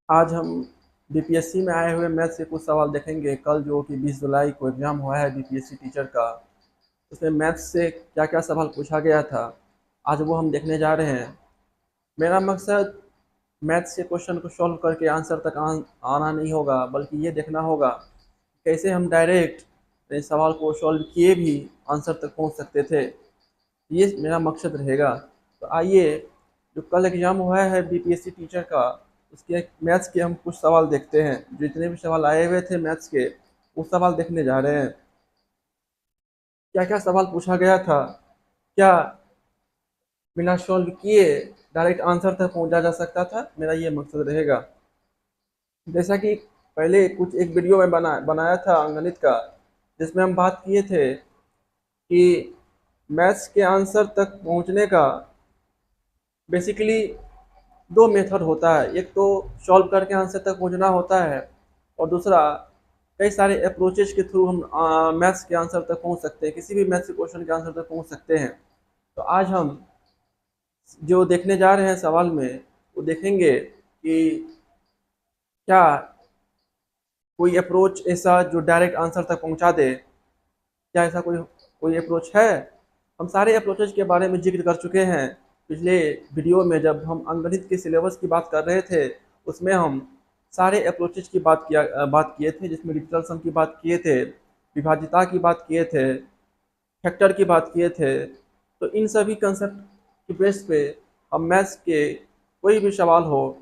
आज हम बीपीएससी में आए हुए मैथ से कुछ सवाल देखेंगे। कल जो कि 20 जुलाई को एग्ज़ाम हुआ है बीपीएससी टीचर का, उसमें मैथ से क्या क्या सवाल पूछा गया था, आज वो हम देखने जा रहे हैं। मेरा मकसद मैथ से क्वेश्चन को सॉल्व करके आंसर तक आना नहीं होगा, बल्कि ये देखना होगा कैसे हम डायरेक्ट इस सवाल को सॉल्व किए भी आंसर तक पहुंच सकते थे। ये मेरा मकसद रहेगा। तो आइए, जो कल एग्ज़ाम हुआ है बीपीएससी टीचर का, उसके मैथ्स के हम कुछ सवाल देखते हैं। जितने भी सवाल आए हुए थे मैथ्स के, वो सवाल देखने जा रहे हैं। क्या क्या सवाल पूछा गया था, क्या बिना सॉल्व किए डायरेक्ट आंसर तक पहुंचा जा सकता था, मेरा ये मकसद रहेगा। जैसा कि पहले कुछ एक वीडियो में बनाया था अंगणित का, जिसमें हम बात किए थे कि मैथ्स के आंसर तक पहुंचने का बेसिकली दो मेथड होता है। एक तो सॉल्व करके आंसर तक पहुंचना होता है, और दूसरा कई सारे अप्रोचेज के थ्रू हम मैथ्स के आंसर तक पहुंच सकते हैं, किसी भी मैथ्स के क्वेश्चन के आंसर तक पहुंच सकते हैं। तो आज हम जो देखने जा रहे हैं सवाल में, वो देखेंगे कि क्या कोई अप्रोच ऐसा जो डायरेक्ट आंसर तक पहुंचा दे, क्या ऐसा कोई कोई अप्रोच है। हम सारे अप्रोचेज के बारे में जिक्र कर चुके हैं पिछले वीडियो में। जब हम अंकगणित के सिलेबस की बात कर रहे थे, उसमें हम सारे अप्रोचेज की बात किए थे, जिसमें डिजिटल सम की बात किए थे, विभाज्यता की बात किए थे, फैक्टर की बात किए थे। तो इन सभी कंसेप्ट की बेस पे हम मैथ्स के कोई भी सवाल हो,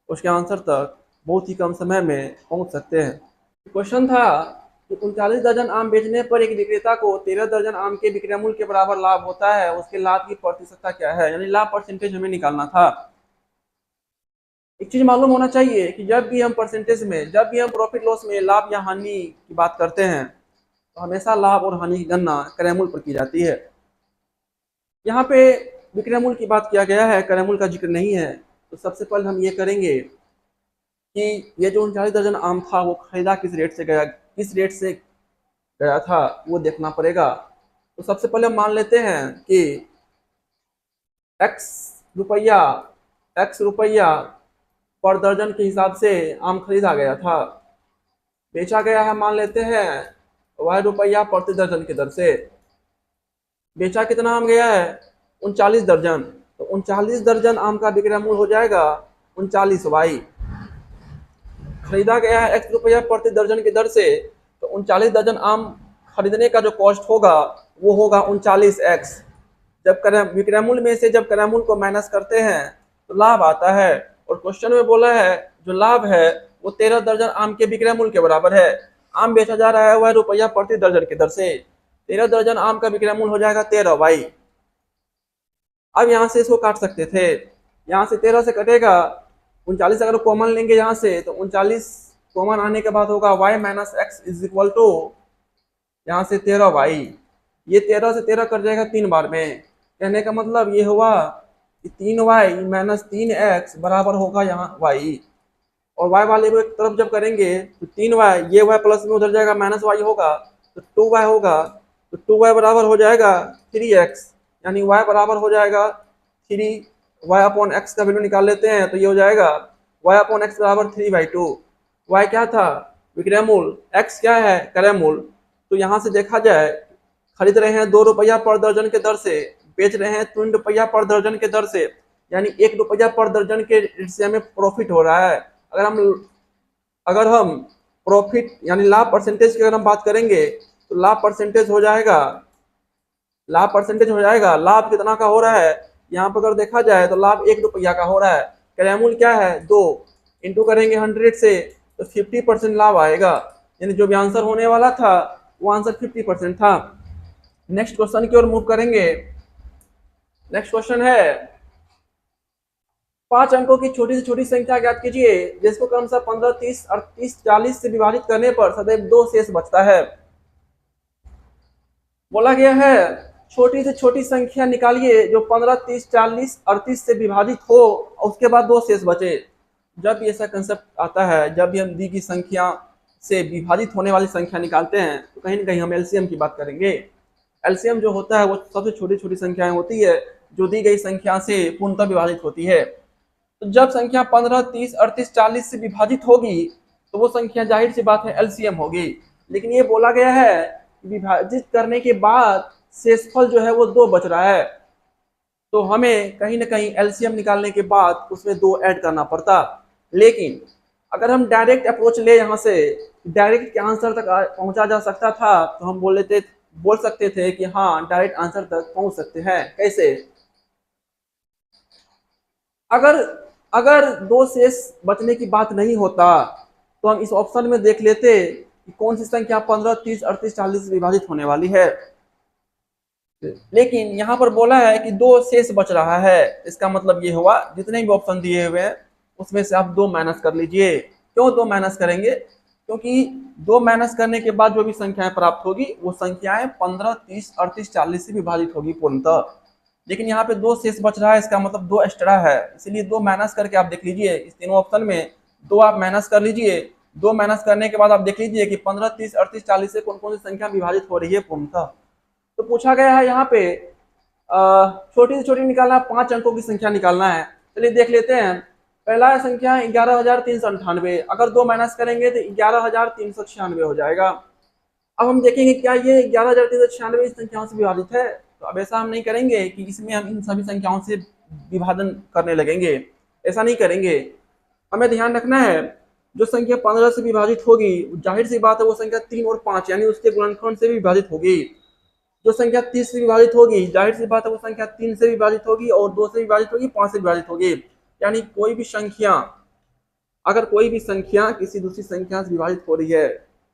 उसके आंसर तक बहुत ही कम समय में पहुंच सकते हैं। क्वेश्चन था कि 39 दर्जन आम बेचने पर एक विक्रेता को 13 दर्जन आम के विक्रय मूल्य के बराबर लाभ होता है, उसके लाभ की प्रतिशतता क्या है, यानी लाभ परसेंटेज हमें निकालना था। एक चीज मालूम होना चाहिए कि जब भी हम परसेंटेज में, जब भी हम प्रॉफिट लॉस में लाभ या हानि की बात करते हैं, तो हमेशा लाभ और हानि की गणना क्रय मूल्य पर की जाती है। यहाँ पे विक्रय मूल्य की बात किया गया है, क्रय मूल्य का जिक्र नहीं है। तो सबसे पहले हम ये करेंगे कि ये जो 39 दर्जन आम था, वो खरीदा किस रेट से गया, किस रेट से गया था, वो देखना पड़ेगा। तो सबसे पहले हम मान लेते हैं कि एक्स रुपया एक्स रुपया पर दर्जन के हिसाब से आम खरीदा गया था। बेचा गया है मान लेते हैं वाई रुपया प्रति दर्जन के दर से। बेचा कितना आम गया है, 39 दर्जन। तो 39 दर्जन आम का विक्रय मूल्य हो जाएगा 39 वाई। खरीदा गया है एक्स रुपया प्रति दर्जन की दर से, तो 39 दर्जन आम खरीदने का जो कॉस्ट होगा, वो होगा 39x। जब विक्रय मूल्य में से जब क्रय मूल्य को माइनस करते हैं, तो लाभ आता है। और क्वेश्चन में बोला है जो लाभ है वो 13 दर्जन आम के विक्रय मूल्य के बराबर है। आम बेचा जा रहा है वह रुपया प्रति दर्जन की दर से। 13 दर्जन आम का विक्रय मूल्य हो जाएगा 13 वाई। अब यहाँ से इसको काट सकते थे, यहाँ से 13 से कटेगा 39, अगर कॉमन लेंगे यहाँ से, तो 39 कॉमन आने के बाद होगा y minus x is equal to यहाँ से 13 वाई। ये 13 से 13 कट जाएगा 3 बार में। कहने का मतलब ये हुआ कि 3 वाई माइनस 3x बराबर होगा यहाँ y। और y वाले को एक तरफ जब करेंगे तो 3 वाई, ये y प्लस में उधर जाएगा माइनस वाई होगा, तो 2y होगा। तो 2y बराबर हो जाएगा 3x, यानी y बराबर हो जाएगा 3y अपॉन एक्स का वैल्यू निकाल लेते हैं, तो ये हो जाएगा y अपॉन एक्स बराबर 3/2। y क्या था, विक्रय मूल्य, x क्या है, क्रय मूल्य। तो यहाँ से देखा जाए, खरीद रहे हैं 2 रुपया पर दर्जन के दर से, बेच रहे हैं 3 रुपया पर दर्जन के दर से, यानी 1 रुपया पर दर्जन के रेट से हमें प्रॉफिट हो रहा है। अगर हम प्रॉफिट यानी लाभ परसेंटेज की अगर हम बात करेंगे, तो लाभ परसेंटेज हो जाएगा लाभ कितना का हो रहा है। यहाँ पर अगर देखा जाए तो लाभ 1 रुपया का हो रहा है। क्रय मूल्य क्या है 2, इंटू करेंगे 100 से, तो 50% लाभ आएगा। यानी जो भी आंसर होने वाला था वो आंसर 50% था। नेक्स्ट क्वेश्चन की ओर मूव करेंगे। नेक्स्ट क्वेश्चन है 5 अंकों की छोटी से छोटी संख्या ज्ञात कीजिए जिसको क्रमशः 15, 30, 38, 40 से विभाजित करने पर सदैव 2 शेष बचता है। बोला गया है छोटी से छोटी संख्या निकालिए जो 15, 30, 40, 38 से विभाजित हो और उसके बाद 2 शेष बचे। जब भी ऐसा कंसेप्ट आता है, जब भी हम दी की संख्या से विभाजित होने वाली संख्या निकालते हैं, तो कहीं ना कहीं हम एलसीएम की बात करेंगे। एलसीएम जो होता है वो सबसे छोटी छोटी संख्याएं होती है जो दी गई संख्या से पूर्णतः विभाजित होती है। तो जब संख्या 15, 30, 38, 40 से विभाजित होगी तो वो संख्या जाहिर सी बात है एलसीएम होगी। लेकिन ये बोला गया है विभाजित करने के बाद शेषफल जो है वो 2 बच रहा है, तो हमें कहीं ना कहीं एलसीएम निकालने के बाद उसमें 2 ऐड करना पड़ता। लेकिन अगर हम डायरेक्ट अप्रोच ले यहाँ से डायरेक्ट के आंसर तक पहुंचा जा सकता था तो हम बोल सकते थे कि हाँ डायरेक्ट आंसर तक पहुंच सकते हैं। कैसे? अगर अगर 2 शेष बचने की बात नहीं होता तो हम इस ऑप्शन में देख लेते कि कौन सी संख्या 15, 30, 38, 40 से विभाजित होने वाली है। लेकिन यहाँ पर बोला है कि 2 शेष बच रहा है, इसका मतलब ये हुआ जितने भी ऑप्शन दिए हुए हैं उसमें से आप 2 माइनस कर लीजिए। क्यों 2 माइनस करेंगे? क्योंकि 2 माइनस करने के बाद जो भी संख्याएं प्राप्त होगी वो संख्याएं 15, 30, 38, 40 से विभाजित होगी पूर्णतः। लेकिन यहाँ पे 2 शेष बच रहा है, इसका मतलब 2 एक्स्ट्रा है, इसलिए 2 माइनस करके आप देख लीजिए। इस तीनों ऑप्शन में 2 आप माइनस कर लीजिए। 2 माइनस करने के बाद आप देख लीजिए कि 15, 30, 38, 40 से कौन कौन सी संख्या विभाजित हो रही है पूर्णतः। तो पूछा गया है यहाँ पे छोटी से छोटी निकालना, 5 अंकों की संख्या निकालना है। चलिए देख लेते हैं। पहला संख्या 11,398, अगर 2 माइनस करेंगे तो 11,396 हो जाएगा। अब हम देखेंगे क्या ये 11,396 इस संख्याओं से विभाजित है। तो अब ऐसा हम नहीं करेंगे कि इसमें हम इन सभी संख्याओं से विभाजन करने लगेंगे, ऐसा नहीं करेंगे। हमें ध्यान रखना है जो संख्या 15 से विभाजित होगी जाहिर सी बात है वो संख्या 3 और 5 यानी उसके गुणनखंड से भी विभाजित होगी। जो संख्या 30 से विभाजित होगी जाहिर सी बात है वो संख्या 3 से विभाजित होगी और 2 से विभाजित होगी, 5 से विभाजित होगी। यानी कोई भी संख्या, अगर कोई भी संख्या किसी दूसरी संख्या से विभाजित हो रही है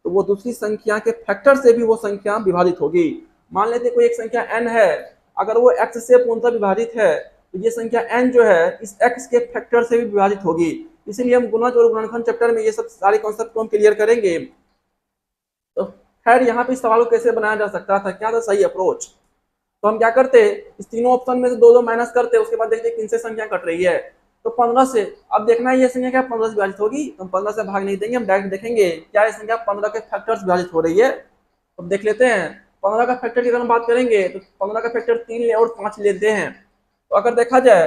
तो वो दूसरी संख्या के फैक्टर से भी वो संख्या विभाजित होगी। मान लेते कोई एक संख्या n है, अगर वो x से पूर्णतः विभाजित है तो ये संख्या n जो है इस x के फैक्टर से भी विभाजित होगी। इसीलिए हम गुणज और गुणनखंड चैप्टर में ये सब सारे कॉन्सेप्ट को हम क्लियर करेंगे। तो खैर यहाँ पे इस सवाल को कैसे बनाया जा सकता था, क्या था सही अप्रोच? तो हम क्या करते, इस तीनों ऑप्शन में से 2 माइनस करते, उसके बाद देखते किन से संख्या कट रही है। तो 15 से, अब देखना है ये संख्या क्या 15 से विभाजित होगी, तो हम 15 से भाग नहीं देंगे, हम डायरेक्ट देखेंगे क्या ये संख्या 15 के फैक्टर से विभाजित हो रही है। तो देख लेते हैं 15 का फैक्टर की अगर हम बात करेंगे तो 15 का फैक्टर 3 और 5 लेते हैं। तो अगर देखा जाए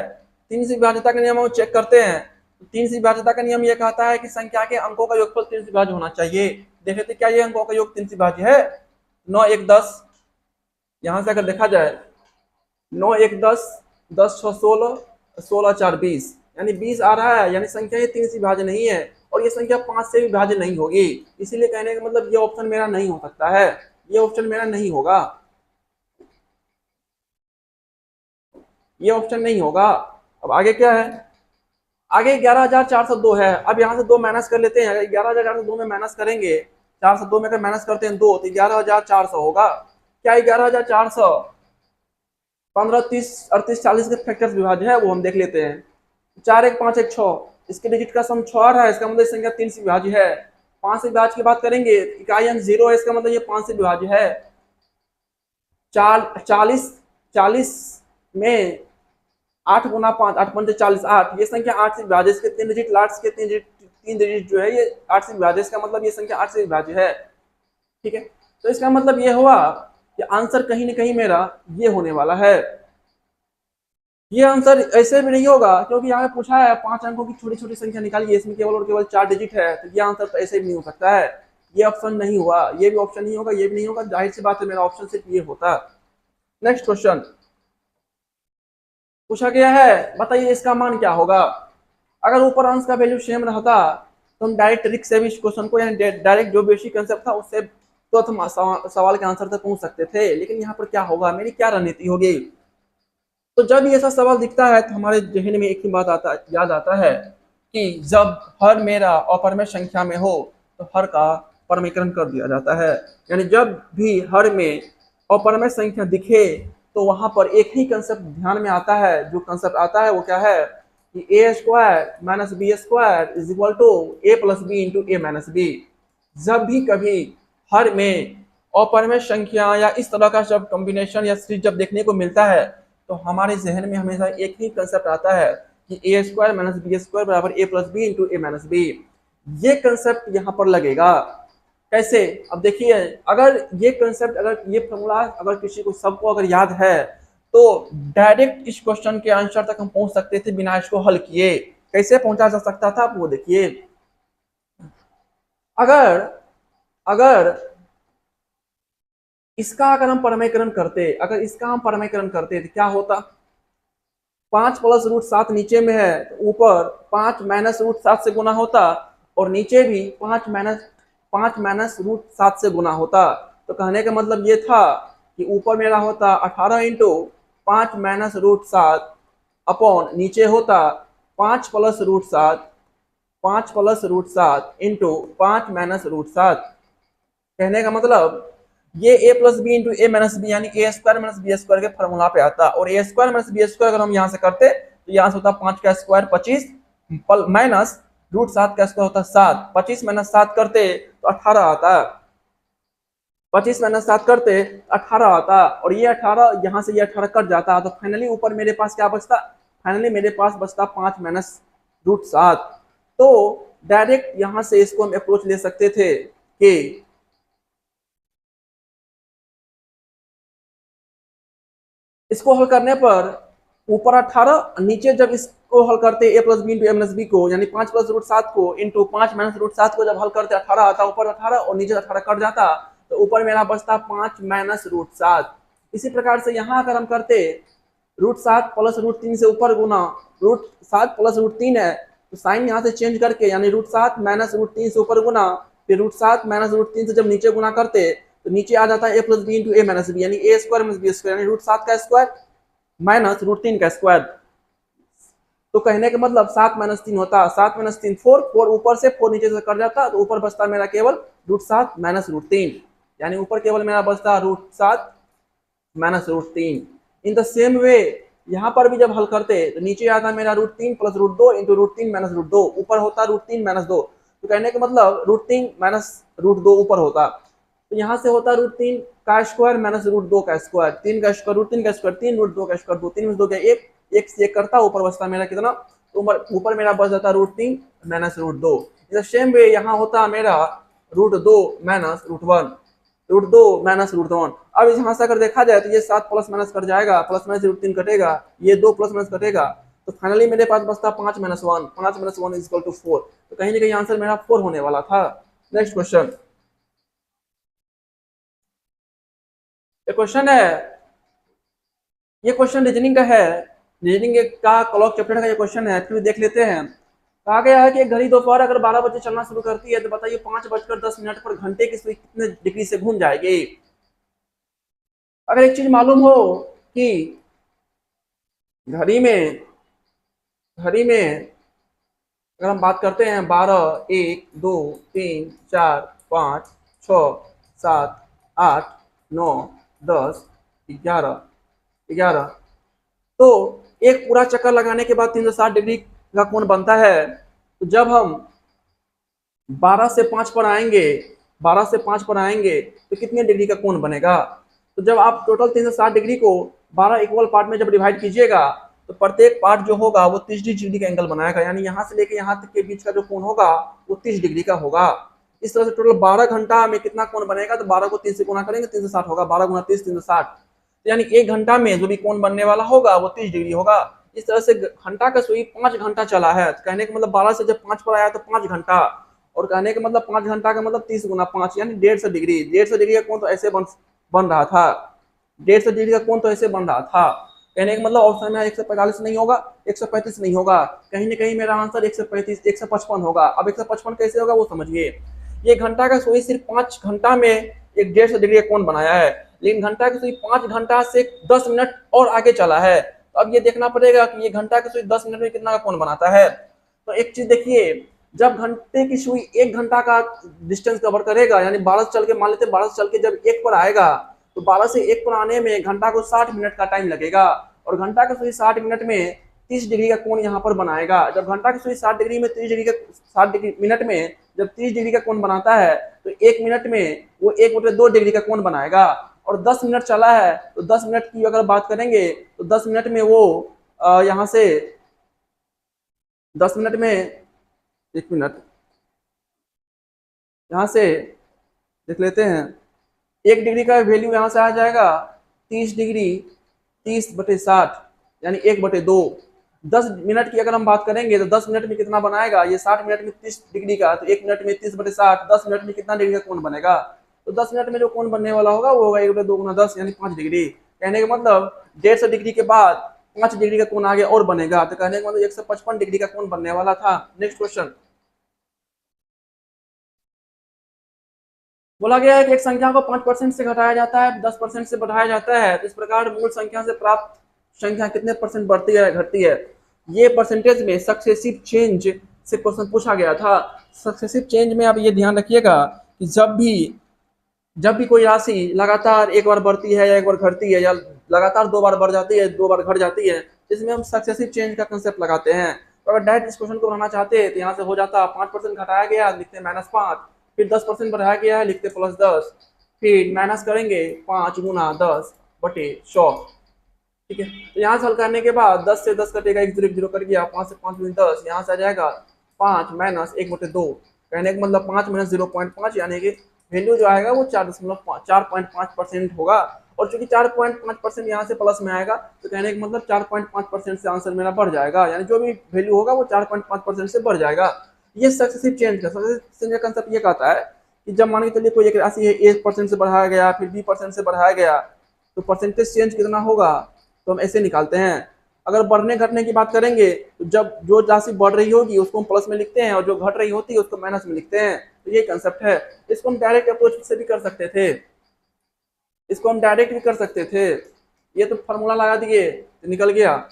3 से विभाज्यता का नियम हम चेक करते हैं, तो 3 से विभाज्यता का नियम ये कहता है कि संख्या के अंकों का योगफल 3 से विभाज्य होना चाहिए। देख लेते क्या ये अंकों का योग 3 से विभाज्य है। 9 1 10, यहाँ से अगर देखा जाए 9 1 10, 10 6 16, 16 4 20, यानी 20 आ रहा है, यानी संख्या ये 3 से विभाज्य नहीं है और ये संख्या 5 से विभाज्य नहीं होगी। इसीलिए कहने का मतलब ये ऑप्शन मेरा नहीं हो सकता है, ये ऑप्शन मेरा नहीं होगा, ये ऑप्शन नहीं होगा। अब आगे क्या है, आगे 11,402 है। अब यहाँ से 2 माइनस कर लेते हैं। अगर 11,402 में माइनस करेंगे, 4 से 2 में अगर माइनस करते हैं 2 तो 11,400 होगा। क्या 11,400 15, 30, 38, 40 के फैक्टर्स विभाज्य है वो हम देख लेते हैं। 4 1 5 1 6, इसके डिजिट का सम 6 है, इसका मतलब संख्या 3 से विभाज्य है। 5 से विभाज्य की बात करेंगे, इकाई अंक 0 है, इसका मतलब ये 5 से विभाज्य है। 40 में 8 गुना 5, 8 पंचे 40, 8, ये संख्या 8 से विभाज्य, इसके 3 डिजिट लास्ट के 3 डिजिट जो है ये 8 से विभाज्य, इसका मतलब ये संख्या 8 से विभाज्य है। ठीक है, तो इसका मतलब ये हुआ कि आंसर कहीं ना कहीं मेरा ये होने वाला है। ये आंसर ऐसे भी नहीं होगा क्योंकि यहाँ पे पूछा है 5 अंकों की छोटी छोटी संख्या निकालिए, इसमें केवल और केवल 4 डिजिट है, तो ये आंसर तो ऐसे भी नहीं हो सकता है। ये ऑप्शन नहीं हुआ, ये भी ऑप्शन नहीं होगा, ये भी नहीं होगा, जाहिर सी बात है मेरा ऑप्शन सिर्फ ये होता। नेक्स्ट क्वेश्चन पूछा गया है, बताइए इसका मान क्या होगा। अगर ऊपर अंश का वैल्यू सेम रहता तो हम डायरेक्ट ट्रिक से भी इस क्वेश्चन को, यानी डायरेक्ट जो बेसिक कंसेप्ट था उससे तुरंत हम सवाल के आंसर तक पहुंच सकते थे। लेकिन यहाँ पर क्या होगा, मेरी क्या रणनीति होगी। तो जब ये ऐसा सवाल दिखता है तो हमारे जहन में एक ही बात याद आता है कि जब हर मेरा अपरमेय संख्या में हो तो हर का परमीकरण कर दिया जाता है। यानी जब भी हर में अपरमेय संख्या दिखे तो वहां पर एक ही कंसेप्ट ध्यान में आता है। जो कंसेप्ट आता है वो क्या है कि A square minus B square is equal to A plus B into A minus B. जब भी कभी हर में अपरमेय संख्या या इस तरह का जब कॉम्बिनेशन या सीरीज जब देखने को मिलता है तो हमारे जहन में हमेशा एक ही कंसेप्ट आता है कि A square minus B square बराबर ए plus B into A minus B. ये कंसेप्ट यहाँ पर लगेगा। कैसे, अब देखिए, अगर ये कंसेप्ट, अगर ये फॉर्मूला अगर किसी को सबको अगर याद है तो डायरेक्ट इस क्वेश्चन के आंसर तक हम पहुंच सकते थे बिना इसको हल किए। कैसे पहुंचा जा सकता था आप वो देखिए। अगर अगर इसका अगर हम परमीकरण करते, अगर इसका हम परमीकरण करते तो क्या होता, 5 + √7 नीचे में है तो ऊपर 5 - √7 से गुना होता, और नीचे भी 5 - √7 से गुना होता। तो कहने का मतलब ये था कि ऊपर मेरा होता 18 इंटू 5 - √7 अपॉन नीचे होता 5 + √7, 5 + √7 इंटू 5 - √7। कहने का मतलब ये a+b इंटू a-b यानी a² - b² के फॉर्मूला पे आता, और a² - b² अगर हम यहाँ से करते तो यहाँ से होता 5 का स्क्वायर 25 माइनस √7 का स्क्वायर होता 7, 25 - 7 करते तो 18 आता, 25 - 7 करते 18 आता, और ये 18 यहाँ से ये 18 कट जाता, तो फाइनली ऊपर मेरे पास क्या बचता, फाइनली मेरे पास बचता 5 - √7। तो डायरेक्ट यहाँ से इसको हम अप्रोच ले सकते थे कि इसको हल करने पर ऊपर 18, नीचे जब इसको हल करते a+b इंटू a-b को, यानी 5 + √7 को इंटू 5 - √7 को जब हल करते 18 आता, ऊपर 18 और नीचे 18 कट जाता, तो ऊपर मेरा बचता 5 - √7। इसी प्रकार से यहाँ अगर हम करते √7 + √3 से ऊपर गुना, √7 + √3 है तो साइन यहाँ से चेंज करके, यानी √7 - √3 से ऊपर गुना, फिर √7 - √3 से जब नीचे गुना करते तो नीचे आ जाता है a+b इंटू a-b यानी a² - b² यानी √7 का स्क्वायर माइनस √3 का स्क्वायर। तो कहने का मतलब 7 - 3 होता, 7 - 3 4, 4 ऊपर से 4 नीचे से कट जाता, तो ऊपर बचता मेरा केवल √7 - √3, यानी ऊपर केवल मेरा बचता √7 - √3। इन द सेम वे यहाँ पर भी जब हल करते तो नीचे आता मेरा √3 + √2 इंटू √3 - √2, ऊपर होता √3 - 2, तो कहने का मतलब √3 - √2 ऊपर होता, तो यहाँ से होता √3 का स्क्वायर -√2 का स्क्वायर, 3 का स्क्वायर √3 का स्क्वायर 3, √2 का स्क्वायर 2, 3 में 2 गया 1, 1 से 1 करता, ऊपर बचता मेरा कितना, तो ऊपर मेरा बच जाता √3 - √2। इस सेम वे यहाँ होता मेरा √2 - √1, √2 - √1। अब यहाँ से अगर देखा जाए तो ये 7 प्लस माइनस कट जाएगा, प्लस माइनस √3 कटेगा, ये 2 प्लस माइनस कटेगा, तो फाइनली मेरे पास बचता 5 - 1, 5 - 1 इज इक्वल टू 4। तो कहीं ना कहीं आंसर मेरा 4 होने वाला था। नेक्स्ट क्वेश्चन, ये क्वेश्चन है, ये क्वेश्चन रीजनिंग का है, रीजनिंग का क्लॉक चैप्टर का ये क्वेश्चन है, फिर देख लेते हैं। कहा गया है कि एक घड़ी दोपहर अगर 12 बजे चलना शुरू करती है तो बताइए 5 बजकर 10 मिनट पर घंटे की सुई कितने डिग्री से घूम जाएगी। अगर एक चीज मालूम हो कि घड़ी में अगर हम बात करते हैं 12, 1, 2, 3, 4, 5, 6, 7, 8, 9, 10, 11, तो एक पूरा चक्कर लगाने के बाद 360 डिग्री का कोण बनता है। तो जब हम 12 से 5 पर आएंगे, 12 से 5 पर आएंगे तो कितने डिग्री का कोण बनेगा। तो जब आप टोटल 360 डिग्री को 12 इक्वल पार्ट में जब डिवाइड कीजिएगा तो प्रत्येक पार्ट जो होगा वो 30 डिग्री का एंगल बनाएगा, यानी यहाँ से लेके यहाँ तक के बीच का जो कोण होगा वो 30 डिग्री का होगा। इस तरह से टोटल 12 घंटा में कितना कोण बनेगा, तो 12 को 30 से गुना करेंगे 360 होगा, 12 गुना 30 360, यानी एक घंटा में जो भी कोण बनने वाला होगा वो 30 डिग्री होगा। इस तरह से घंटा का सुई 5 घंटा चला है, तो कहने का मतलब 12 से जब 5 पर आया तो 5 घंटा, और कहने का मतलब 5 घंटा का मतलब 30 गुना 5 यानी 150 डिग्री। 150 डिग्री का कोण तो ऐसे बन रहा था, 150 डिग्री का कोण तो ऐसे बन रहा था। कहने का मतलब ऑप्शन में 145 नहीं होगा, 135 नहीं होगा, कहीं ना कहीं मेरा आंसर 135 155 होगा। अब 155 कैसे होगा वो समझिए। ये घंटा का सुई सिर्फ 5 घंटा में एक 150 डिग्री का कोण बनाया है, लेकिन घंटा की सुई 5 घंटा से 10 मिनट और आगे चला है। तो अब ये देखना पड़ेगा कि ये घंटा की सुई 10 मिनट में कितना का कोण बनाता है। तो एक चीज देखिए, जब घंटे की सुई 1 घंटा का डिस्टेंस कवर करेगा, यानी 12 से चल के, मान लेते 12 से चल के जब 1 पर आएगा तो 12 से 1 पर आने में घंटा को 60 मिनट का टाइम लगेगा, और घंटा की सुई 60 मिनट में 30 डिग्री का कोण यहाँ पर बनाएगा। जब घंटा की सुई 60 डिग्री में 30 डिग्री का 60 डिग्री मिनट में जब 30 डिग्री का कोण बनाता है तो 1 मिनट में वो 1 मिनट में 2 डिग्री का कोण बनाएगा, और 10 मिनट चला है तो 10 मिनट की अगर बात करेंगे तो 10 मिनट में वो यहाँ से 10 मिनट में, 1 मिनट यहाँ से देख लेते हैं, 1 डिग्री का वैल्यू यहाँ से आ जाएगा 30 डिग्री 30/60 यानी 1/2। 10 मिनट की अगर हम बात करेंगे तो 10 मिनट में कितना बनाएगा, ये 60 मिनट में 30 डिग्री का, तो 1 मिनट में 30/60, 10 मिनट में कितना डिग्री का कोण बनेगा, तो 10 मिनट में जो कोण बनने वाला होगा वो होगा 1/2 × 10 यानी 5 डिग्री। कहने का मतलब 150 डिग्री के बाद 5 डिग्री का कोण आगे और बनेगा, तो कहने का मतलब 155 डिग्री का कोण बनने वाला था। नेक्स्ट क्वेश्चन, बोला गया है कि एक संख्या को 5% से घटाया जाता है, 10% से बढ़ाया जाता है, तो इस प्रकार मूल संख्या से प्राप्त संख्या कितने परसेंट बढ़ती है घटती है। ये परसेंटेज में सक्सेसिव चेंज से क्वेश्चन पूछा गया था। सक्सेसिव चेंज में आप ये ध्यान रखिएगा कि जब भी कोई राशि लगातार एक बार बढ़ती है या एक बार घटती है या लगातार 2 बार बढ़ जाती है 2 बार घट जाती है, इसमें हम सक्सेसिव चेंज का कंसेप्ट लगाते हैं। तो अगर डायरेक्ट इस क्वेश्चन को बनाना चाहते हैं तो यहाँ से हो जाता 5% घटाया गया लिखते -5, फिर 10% बढ़ाया गया है लिखते +10, फिर माइनस करेंगे 5 × 10/100। ठीक है, तो यहाँ से हल करने के बाद 10 से 10 कटेगा, 1 0 0 कर गया, 5 से 5 × 10, यहाँ से आ जाएगा 5 - 1/2। कहने का मतलब 5 - 0.5 यानी कि वैल्यू जो आएगा वो 4.5% होगा। और चूंकि 4.5% यहाँ से प्लस में आएगा तो कहने का मतलब 4.5% से आंसर मेरा बढ़ जाएगा, यानी जो भी वैल्यू होगा वो 4.5% से बढ़ जाएगा। ये सक्सेसिव चेंज का कंसेप्ट ये कहता है कि जब मान के चलिए कोई एक राशि है 1% से बढ़ाया गया, फिर 2% से बढ़ाया गया, तो परसेंटेज चेंज कितना होगा, तो हम ऐसे निकालते हैं। अगर बढ़ने घटने की बात करेंगे तो जब जो राशि बढ़ रही होगी उसको हम प्लस में लिखते हैं और जो घट रही होती है उसको माइनस में लिखते हैं। तो ये कंसेप्ट है। इसको हम डायरेक्ट अप्रोच से भी कर सकते थे, इसको हम डायरेक्ट भी कर सकते थे। ये तो फॉर्मूला लगा दिए तो निकल गया।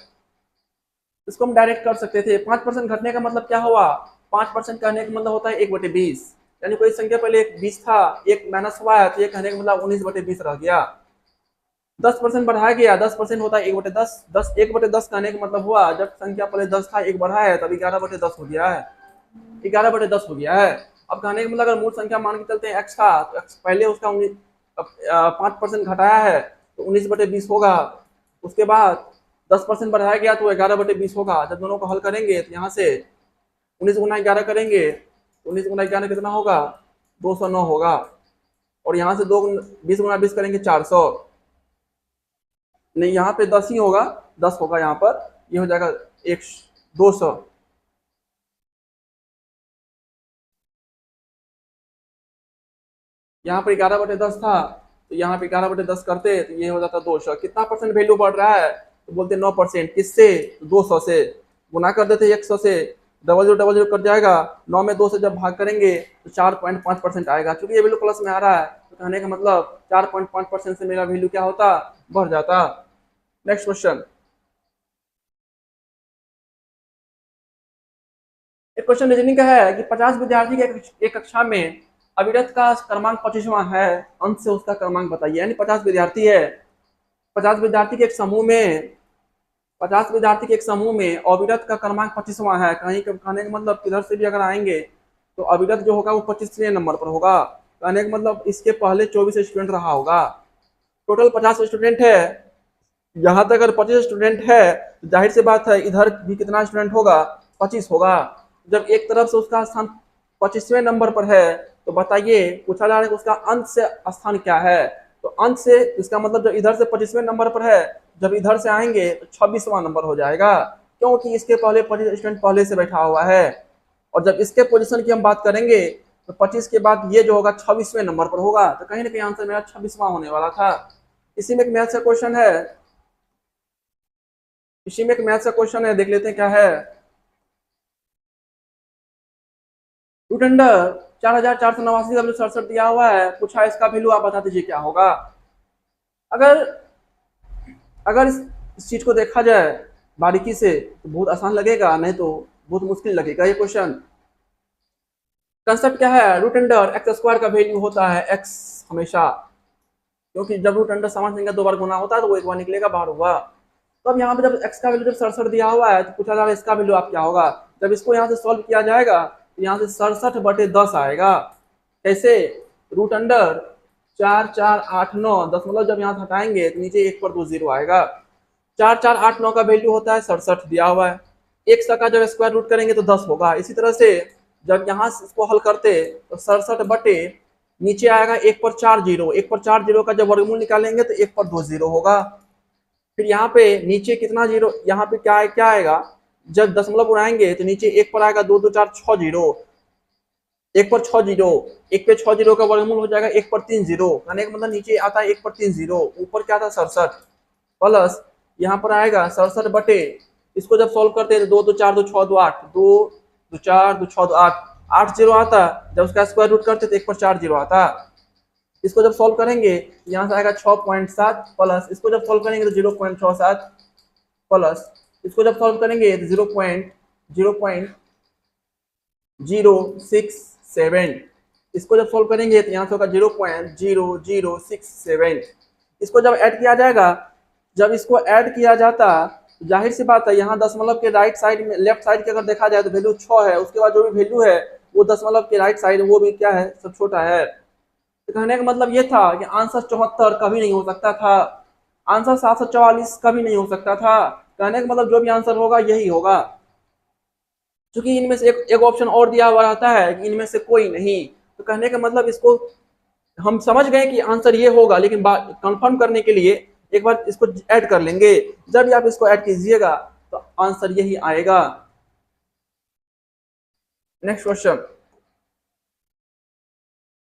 इसको हम डायरेक्ट कर सकते थे। 5% घटने का मतलब क्या हुआ, 5% कहने का मतलब होता है 1/20, यानी कोई संख्या पहले 20 था, एक माइनस हुआ है तो ये कहने का मतलब 19/20 रह गया। 10% बढ़ाया गया, 10% होता है 1/10, 1/10 कहने का मतलब हुआ जब संख्या पहले 10 था, एक बढ़ा है तब 11/10 हो गया है, 11/10 हो गया है। अब कहने का मतलब अगर मूल संख्या मान के चलते हैं x था, तो x पहले उसका 5% घटाया है तो 19/20 होगा। उसके बाद 10% बढ़ाया गया तो 11/20 होगा। जब दोनों को हल करेंगे तो यहाँ से 19 × 11 करेंगे, 19 × 11 कितना होगा, 209 होगा। और यहाँ से 20 × 20 करेंगे 400, नहीं यहाँ पे 10 ही होगा, 10 होगा यहाँ पर, ये हो जाएगा 200। यहाँ पर 11/10 था तो यहाँ पे 11/10 करते तो ये हो जाता 200। कितना परसेंट वैल्यू बढ़ रहा है, तो बोलते 9%। किससे, तो 200 से। गुना कर देते 100 से, डबल जीरो कट जाएगा, 9 में 2 से जब भाग करेंगे तो 4.5% आएगा। चूंकि ये वैल्यू प्लस में आ रहा है तो कहने का मतलब 4.5% से मेरा वैल्यू क्या होता, बढ़ जाता। नेक्स्ट क्वेश्चन, एक क्वेश्चन रीजनिंग का है कि 50 विद्यार्थी के एक कक्षा में अविरत का क्रमांक 25वां है, अंत से उसका क्रमांक बताइए। यानी 50 विद्यार्थी है, 50 विद्यार्थी के एक समूह में 50 विद्यार्थी के एक समूह में अविरत का क्रमांक 25वां है। कहीं कहने का मतलब किधर से भी अगर आएंगे तो अविरत जो होगा वो 25वें नंबर पर होगा। कहने का मतलब इसके पहले 24 स्टूडेंट रहा होगा। टोटल 50 स्टूडेंट है, यहाँ तक अगर 25 स्टूडेंट है तो जाहिर सी बात है इधर भी कितना स्टूडेंट होगा, 25 होगा। जब एक तरफ से उसका स्थान 25वें नंबर पर है तो बताइए, पूछा जा रहा है कि उसका अंत से स्थान क्या है। तो अंत से इसका मतलब जब इधर से 25वें नंबर पर है, जब इधर से आएंगे तो 26वां नंबर हो जाएगा, क्योंकि इसके पहले 25 स्टूडेंट पहले से बैठा हुआ है। और जब इसके पोजीशन की हम बात करेंगे तो 25 के बाद ये जो होगा 26वें नंबर पर होगा। तो कहीं ना कहीं आंसर मेरा 26वां होने वाला था। इसी में एक मैथ का क्वेश्चन है, देख लेते हैं क्या है। रूट अंडर 4489 दिया हुआ है, पूछा इसका वैल्यू आप बता दीजिए क्या होगा। अगर अगर इस चीज को देखा जाए बारीकी से तो बहुत आसान लगेगा, नहीं तो बहुत मुश्किल लगेगा ये क्वेश्चन। कंसेप्ट क्या है, रूट अंडर x² का वैल्यू होता है x हमेशा, क्योंकि जब रूट अंडर समान संख्या 2 बार गुना होता है तो वो एक बार निकलेगा, बाहर हुआ। तो अब यहाँ पे जब x का वैल्यू जब 67 दिया हुआ है तो पूछा जा रहा है इसका वैल्यू आप क्या होगा। जब इसको यहाँ से सॉल्व किया जाएगा तो यहाँ से 67/10 आएगा। कैसे, रूट अंडर 4 4 8 9, 10 मतलब जब यहाँ से हटाएंगे तो नीचे 1 पर 2 0 आएगा। 4 4 8 9 का वैल्यू होता है 67 दिया हुआ है। एक का जब स्क्वायर रूट करेंगे तो 10 होगा। इसी तरह से जब यहाँ से इसको हल करते तो 67 बटे नीचे आएगा 1 पर 4 0, 1 पर 4 0 का जब वर्गमूल निकालेंगे तो 1 पर 2 0 होगा। फिर यहाँ पे नीचे कितना जीरो, यहाँ पे क्या आएगा जब दशमलव उड़ाएंगे तो नीचे एक पर आएगा 2 2 4 6 जीरो, एक पर 6 जीरो, एक पे 6 जीरो का वर्गमूल हो जाएगा एक पर 3 जीरो, यानी मतलब नीचे आता है एक पर 3 जीरो, ऊपर क्या था 67 प्लस यहाँ पर आएगा 67 बटे, इसको जब सॉल्व करते हैं तो 2 2 4 2 6 2 8, 2 2 4 2 6 2 8, 8 जीरो आता, जब उसका स्क्वायर रूट करते तो एक पर 4 जीरो आता। इसको जब सॉल्व करेंगे यहाँ से आएगा 6.7 प्लस इसको जब सॉल्व करेंगे तो 0.67 प्लस इसको जब सॉल्व करेंगे तो 0.067, इसको जब सॉल्व करेंगे तो यहाँ से होगा 0.0067। इसको जब ऐड किया जाएगा, जब इसको ऐड किया जाता तो जाहिर सी बात है यहाँ दशमलव के राइट साइड में, लेफ्ट साइड के अगर देखा जाए तो वैल्यू 6 है, उसके बाद जो भी वैल्यू है वो दशमलव के राइट साइड वो भी क्या है, सब छोटा है। तो कहने का मतलब ये था कि आंसर 74 कभी नहीं हो सकता था, आंसर 744 कभी नहीं हो सकता था। कहने का मतलब जो भी आंसर होगा यही होगा, क्योंकि इनमें से एक ऑप्शन और दिया हुआ रहता है कि इनमें से कोई नहीं। तो कहने का मतलब इसको हम समझ गए कि आंसर ये होगा, लेकिन कंफर्म करने के लिए एक बार इसको ऐड कर लेंगे। जब भी आप इसको ऐड कीजिएगा तो आंसर यही आएगा। नेक्स्ट क्वेश्चन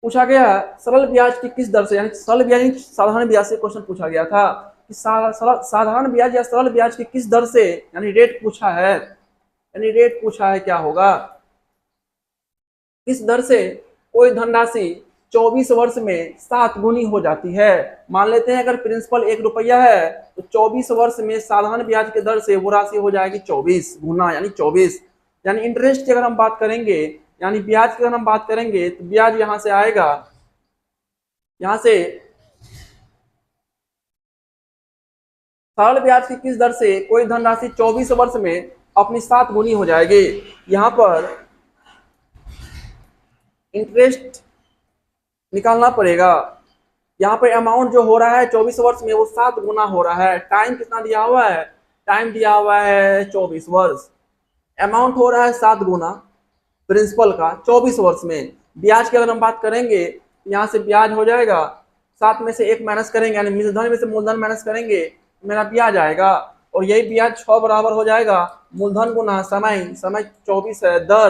पूछा गया, सरल ब्याज की किस दर से, यानी सरल ब्याज साधारण ब्याज से क्वेश्चन पूछा गया था कि साधारण ब्याज या सरल ब्याज की किस दर से, यानी रेट पूछा है, यानी रेट पूछा है क्या होगा, किस दर से कोई धनराशि 24 वर्ष में 7 गुनी हो जाती है। मान लेते हैं अगर प्रिंसिपल 1 रुपया है तो 24 वर्ष में साधारण ब्याज के दर से वो राशि हो जाएगी 24 गुना, यानी 24। यानी इंटरेस्ट की अगर हम बात करेंगे, यानी ब्याज की अगर हम बात करेंगे तो ब्याज यहां से आएगा, यहां से सरल ब्याज की किस दर से कोई धनराशि 24 वर्ष में अपनी 7 गुनी हो जाएगी। यहां पर इंटरेस्ट निकालना पड़ेगा, यहाँ पे अमाउंट जो हो रहा है 24 वर्ष में वो 7 गुना हो रहा है। टाइम कितना दिया हुआ है, टाइम दिया हुआ है 24 वर्ष, अमाउंट हो रहा है 7 गुना प्रिंसिपल का 24 वर्ष में। ब्याज की अगर हम बात करेंगे यहाँ से ब्याज हो जाएगा 7 में से 1 माइनस करेंगे, यानी मूलधन में से मूलधन माइनस करेंगे मेरा ब्याज आएगा, और यही ब्याज 6 बराबर हो जाएगा मूलधन गुना समय, समय 24 है, दर,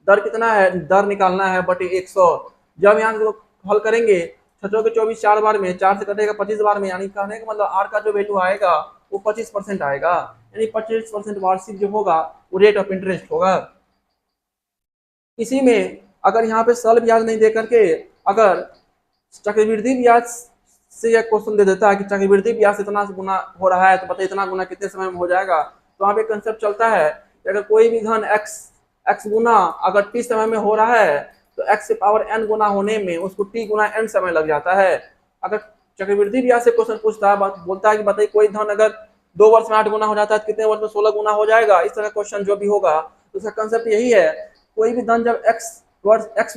दर कितना है, दर निकालना है बटे 100। जब यहाँ से हल करेंगे 6 के 24 4 बार में, 4 से कटेगा 25 बार में, यानी कहने का मतलब आर का जो वैल्यू आएगा वो 25% आएगा, यानी 25% वार्षिक जो होगा वो रेट ऑफ इंटरेस्ट होगा। इसी में अगर यहाँ पे सरल ब्याज नहीं दे करके अगर चक्रवृद्धि ब्याज से यह क्वेश्चन दे देता है कि चक्रवृद्धि ब्याज से इतना गुना हो रहा है तो बताइए इतना गुना कितने समय में हो जाएगा, तो वहाँ पे कंसेप्ट चलता है कि अगर कोई भी धन x गुना अगर t समय में हो रहा है तो x से पावर n गुना होने में उसको t गुना n समय लग जाता है। अगर चक्रवृद्धि ब्याज से क्वेश्चन पूछता है, बोलता है कि बताइए कोई धन अगर 2 वर्ष में 8 गुना हो जाता है तो कितने वर्ष में 16 गुना हो जाएगा, इस तरह क्वेश्चन जो भी होगा तो उसका कंसेप्ट यही है, कोई भी धन जब x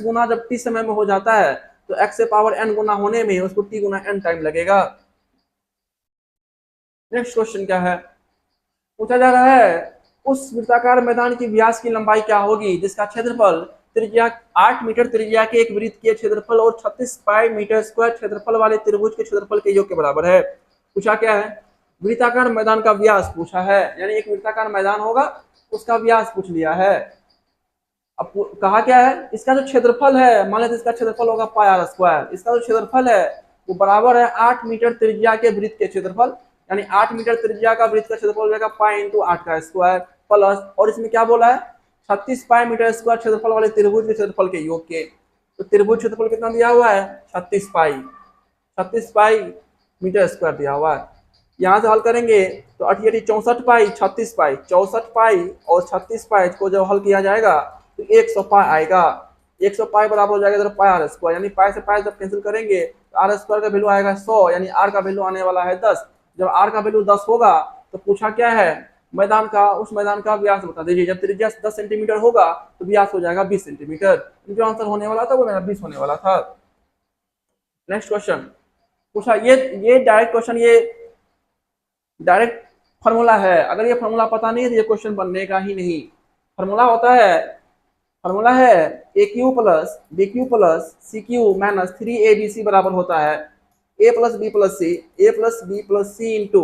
गुना जब t समय में हो जाता है तो x से पावर n गुना होने में उसको t गुना n टाइम लगेगा। नेक्स्ट क्वेश्चन क्या है, पूछा जा रहा है उस वृत्ताकार मैदान की व्यास की लंबाई क्या होगी जिसका क्षेत्रफल त्रिज्या 8 मीटर त्रिज्या के एक वृत्त के क्षेत्रफल और 36 पाई मीटर स्क्वायर क्षेत्रफल वाले त्रिभुज के क्षेत्रफल के योग के बराबर है। पूछा क्या है, वृत्ताकार मैदान का व्यास पूछा है, यानी एक वृत्ताकार मैदान होगा उसका व्यास पूछ लिया है। अब कहा क्या है, इसका जो क्षेत्रफल है, मान लेते इसका क्षेत्रफल होगा पाई आर स्क्वायर, इसका जो क्षेत्रफल है वो बराबर है 8 मीटर त्रिज्या के वृत्त के क्षेत्रफल, यानी 8 मीटर त्रिज्या का वृत्त का क्षेत्रफल हो जाएगा पाई इंटू 8 का स्क्वायर प्लस, और इसमें क्या बोला है 36 पाई मीटर स्क्वायर क्षेत्रफल वाले त्रिभुज के क्षेत्रफल के योग के। तो त्रिभुज क्षेत्रफल कितना दिया हुआ है 36 पाई मीटर स्क्वायर दिया हुआ है। यहाँ से हल करेंगे तो 8 64 पाई 36 पाई 64 पाई और 36 पाई को जब हल किया जाएगा तो 100 पाई आएगा, 100 पाई बराबर हो जाएगा पाई आर स्क्वायर, यानी पाई से पाई जब कैंसिल करेंगे तो आर स्क्वायर का वैल्यू आएगा 100, यानी आर का वैल्यू आने वाला है 10। जब आर का वैल्यू 10 होगा तो पूछा क्या है मैदान का, उस मैदान का व्यास बता दीजिए। जब त्रिज्या 10 सेंटीमीटर होगा तो व्यास हो जाएगा 20 सेंटीमीटर, जो आंसर होने वाला था वो मेरा 20 होने वाला था। नेक्स्ट क्वेश्चन पूछा, ये डायरेक्ट क्वेश्चन, ये डायरेक्ट फार्मूला है, अगर ये फार्मूला पता नहीं है तो ये क्वेश्चन बनने का ही नहीं। फार्मूला है A cube plus B cube plus C cube minus 3 ABC बराबर होता है A plus B plus C into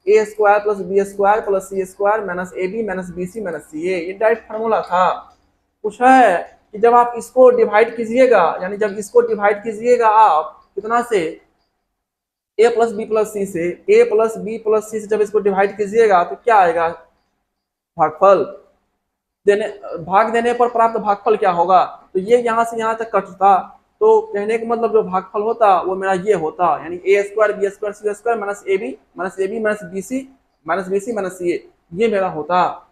A square plus B square plus C square minus A B minus B C minus C A, ये direct formula था। पूछा है कि जब आप इसको डिवाइड कीजिएगा, यानी जब इसको डिवाइड कीजिएगा आप कितना से, ए प्लस बी प्लस सी से, ए प्लस बी प्लस सी से जब इसको डिवाइड कीजिएगा तो क्या आएगा, भागफल देने, भाग देने पर प्राप्त भागफल क्या होगा, तो ये यहाँ से यहाँ तक कटता, तो कहने का मतलब जो भागफल होता वो मेरा ये होता, यानी A square B square C square minus A B minus B C minus C A, ये मेरा होता।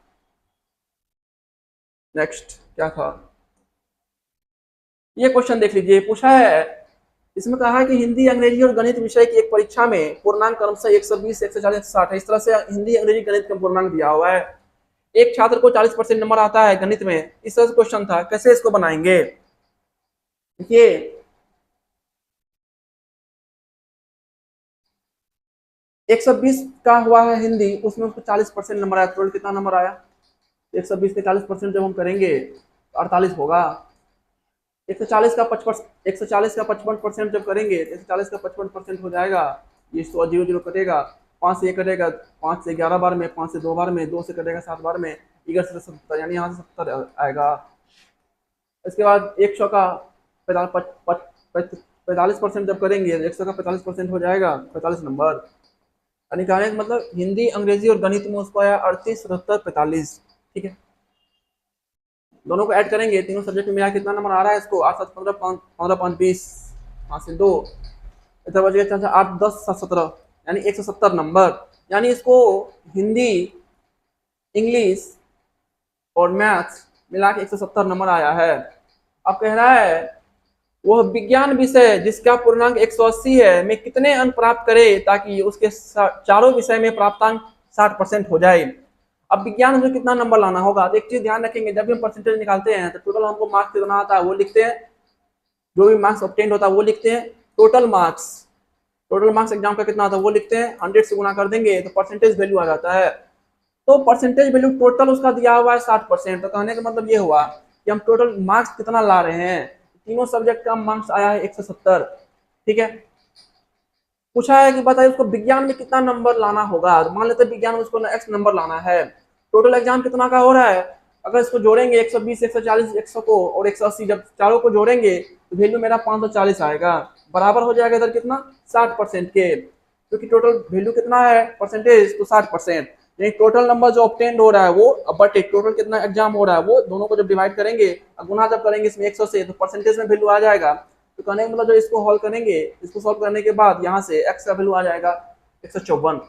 नेक्स्ट क्या था, ये क्वेश्चन देख लीजिए। पूछा है, इसमें कहा है कि हिंदी अंग्रेजी और गणित विषय की एक परीक्षा में पूर्णांक क्रमशः 120 140 160 है, इस तरह से हिंदी अंग्रेजी गणित का पूर्णांक दिया हुआ है। एक छात्र को 40% नंबर आता है गणित में, इस तरह से क्वेश्चन था, कैसे इसको बनाएंगे। देखिए 120 का हुआ है हिंदी, उसमें उसको 40% नंबर आया, टोटल कितना नंबर आया, 120 के 40% जब हम करेंगे तो 48 होगा। 140 का 55% जब करेंगे तो 140 का 55% हो जाएगा, ये 100 जीरो जीरो कटेगा, 5 से ये कटेगा, 5 से 11 बार में, 5 से 2 बार में, 2 से कटेगा 7 बार में, 11 से 70, यानी यहाँ से 70 आएगा। इसके बाद 100 का 45% जब करेंगे 100 का 45% हो जाएगा 45 नंबर, यानी कहने का मतलब हिंदी अंग्रेजी और गणित में उसको आया 38 77 45। ठीक है, दोनों को ऐड करेंगे, तीनों सब्जेक्ट में मिला कितना नंबर आ रहा है इसको, 8 7 15 15 5 20, 5 से 2 इधर बच गया 8 10 7 17, यानी 170 नंबर, यानी इसको हिंदी इंग्लिश और मैथ्स मिला के 170 नंबर आया है। अब कह रहा है वह विज्ञान विषय जिसका पूर्णांक 180 है में कितने अंक प्राप्त करे ताकि उसके चारों विषय में प्राप्तांक 60% हो जाए। अब विज्ञान में कितना नंबर लाना होगा, तो एक चीज ध्यान रखेंगे, जब भी हम परसेंटेज निकालते हैं तो टोटल हमको मार्क्स कितना आता है वो लिखते हैं, जो भी मार्क्स ऑब्टेन होता है वो लिखते हैं, टोटल मार्क्स एग्जाम का कितना आता है वो लिखते हैं, 100 से गुना कर देंगे तो परसेंटेज वैल्यू आ जाता है। तो परसेंटेज वैल्यू टोटल उसका दिया हुआ है 60%, तो कहने का मतलब ये हुआ कि हम टोटल मार्क्स कितना ला रहे हैं, तीनों सब्जेक्ट का मार्क्स आया है 170। ठीक है, पूछा है कि बताइए उसको विज्ञान में कितना नंबर लाना होगा, मान लेते हैं विज्ञान में उसको x नंबर लाना है, टोटल एग्जाम कितना का हो रहा है, अगर इसको जोड़ेंगे 120 140 100 को और 180 जब चारों को जोड़ेंगे तो वैल्यू मेरा 540 आएगा, बराबर हो जाएगा इधर कितना 60% के, क्योंकि टोटल वैल्यू कितना है परसेंटेज तो 60%, यानी टोटल नंबर जो ऑब्टेन्ड हो रहा है वो बट टोटल कितना एग्जाम हो रहा है वो दोनों को जब डिवाइड करेंगे गुना जब करेंगे इसमें 100 से तो परसेंटेज में वैल्यू आ जाएगा। तो कहने का मतलब जो इसको हॉल करेंगे, इसको सॉल्व करने के बाद यहाँ से x का वैल्यू आ जाएगा 154,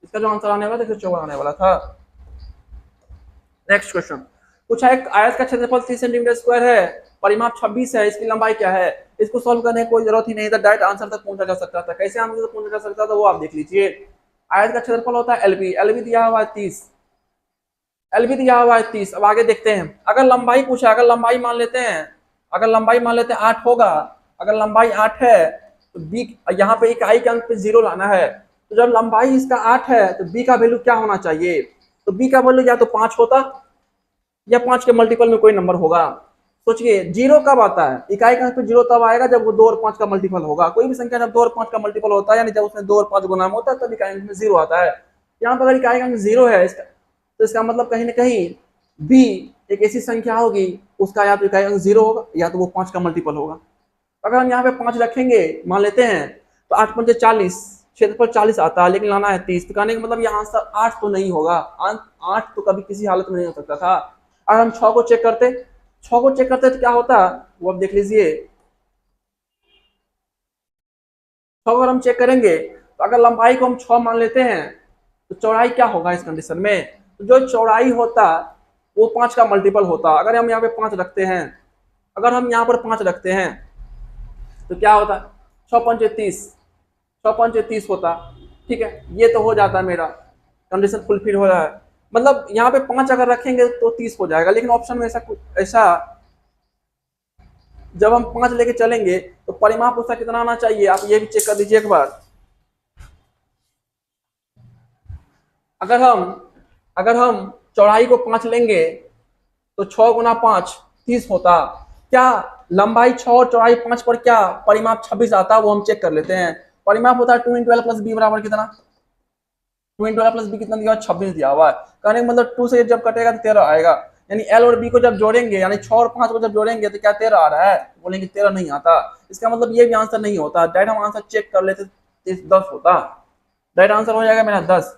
इसका जो आंसर आने वाला 154 आने वाला था। नेक्स्ट क्वेश्चन, पूछा एक आयत का क्षेत्रफल 30 सेंटीमीटर स्क्वायर है, परिमाप 26 है, इसकी लंबाई क्या है। इसको सॉल्व करने की कोई जरूरत ही नहीं था, डायरेक्ट आंसर तक पहुंचा जा सकता था। कैसे आंसर तक पहुंचा जा सकता था वो आप देख लीजिए। आयत का क्षेत्रफल होता है एलबी, एलबी दिया हुआ है 30, एलबी दिया हुआ है 30। अब आगे देखते हैं, अगर लंबाई पूछा, अगर लंबाई मान लेते हैं, अगर लंबाई मान लेते हैं 8 होगा, अगर लंबाई 8 है तो बी यहाँ पे इकाई के अंक पे 0 लाना है, तो जब लंबाई इसका 8 है तो बी का वैल्यू क्या होना चाहिए, तो बी का वैल्यू या तो 5 होता या 5 के मल्टीपल में कोई नंबर होगा। सोचिए 0 कब आता है, इकाई का अंक पे 0 तब आएगा जब वो 2 और 5 का मल्टीपल होगा, कोई भी संख्या जब 2 और 5 का मल्टीपल होता है यानी जब उसमें 2 और 5 गुना होता है तब इकाई अंक में 0 आता है। यहाँ पर अगर इकाई का अंक 0 है तो इसका मतलब कहीं ना कहीं बी एक ऐसी संख्या होगी उसका या तो इकाई अंक 0 होगा या तो वो 5 का मल्टीपल होगा। अगर हम यहाँ पे 5 रखेंगे मान लेते हैं तो 8 पंजे 40, क्षेत्रफल 40 आता है लेकिन लाना है 30, तो कहने का मतलब यहाँ आंसर 8 तो नहीं होगा, 8 तो कभी किसी हालत में नहीं हो सकता था। अगर हम 6 को चेक करते, 6 को चेक करते तो क्या होता वो अब देख लीजिए। 6 अगर हम चेक करेंगे तो अगर लंबाई को हम 6 मान लेते हैं तो चौड़ाई क्या होगा इस कंडीशन में, तो जो चौड़ाई होता वो 5 का मल्टीपल होता। अगर हम यहाँ पे 5 रखते हैं, अगर हम यहाँ पर 5 रखते हैं तो क्या होता, 6 पंचे 30, 6 पंचे 30 होता। ठीक है, ये तो हो जाता है, मेरा कंडीशन फुलफिल हो रहा है, मतलब यहाँ पे 5 अगर रखेंगे तो 30 हो जाएगा, लेकिन ऑप्शन में ऐसा जब हम 5 लेके चलेंगे तो परिमाप उसका कितना आना चाहिए, आप ये भी चेक कर दीजिए एक बार। अगर हम चौड़ाई को 5 लेंगे तो 6 गुना 5 30 होता, क्या लंबाई 6 और चौड़ाई 5 पर क्या परिमाप 26 आता, वो हम चेक कर लेते हैं। परिमाप होता है 2 × 12 + b बराबर कितना, 2 इंटू एल प्लस बी कितना दिया हुआ है, 26 दिया हुआ है। कहने का मतलब 2 से जब कटेगा तो 13 आएगा, यानी एल और बी को जब जोड़ेंगे, यानी 6 और 5 को जब जोड़ेंगे तो क्या 13 आ रहा है, बोलेंगे 13 नहीं आता। इसका मतलब ये भी आंसर नहीं होता, डायरेक्ट हम आंसर चेक कर लेते 10 होता, डायरेक्ट आंसर हो जाएगा मेरा 10।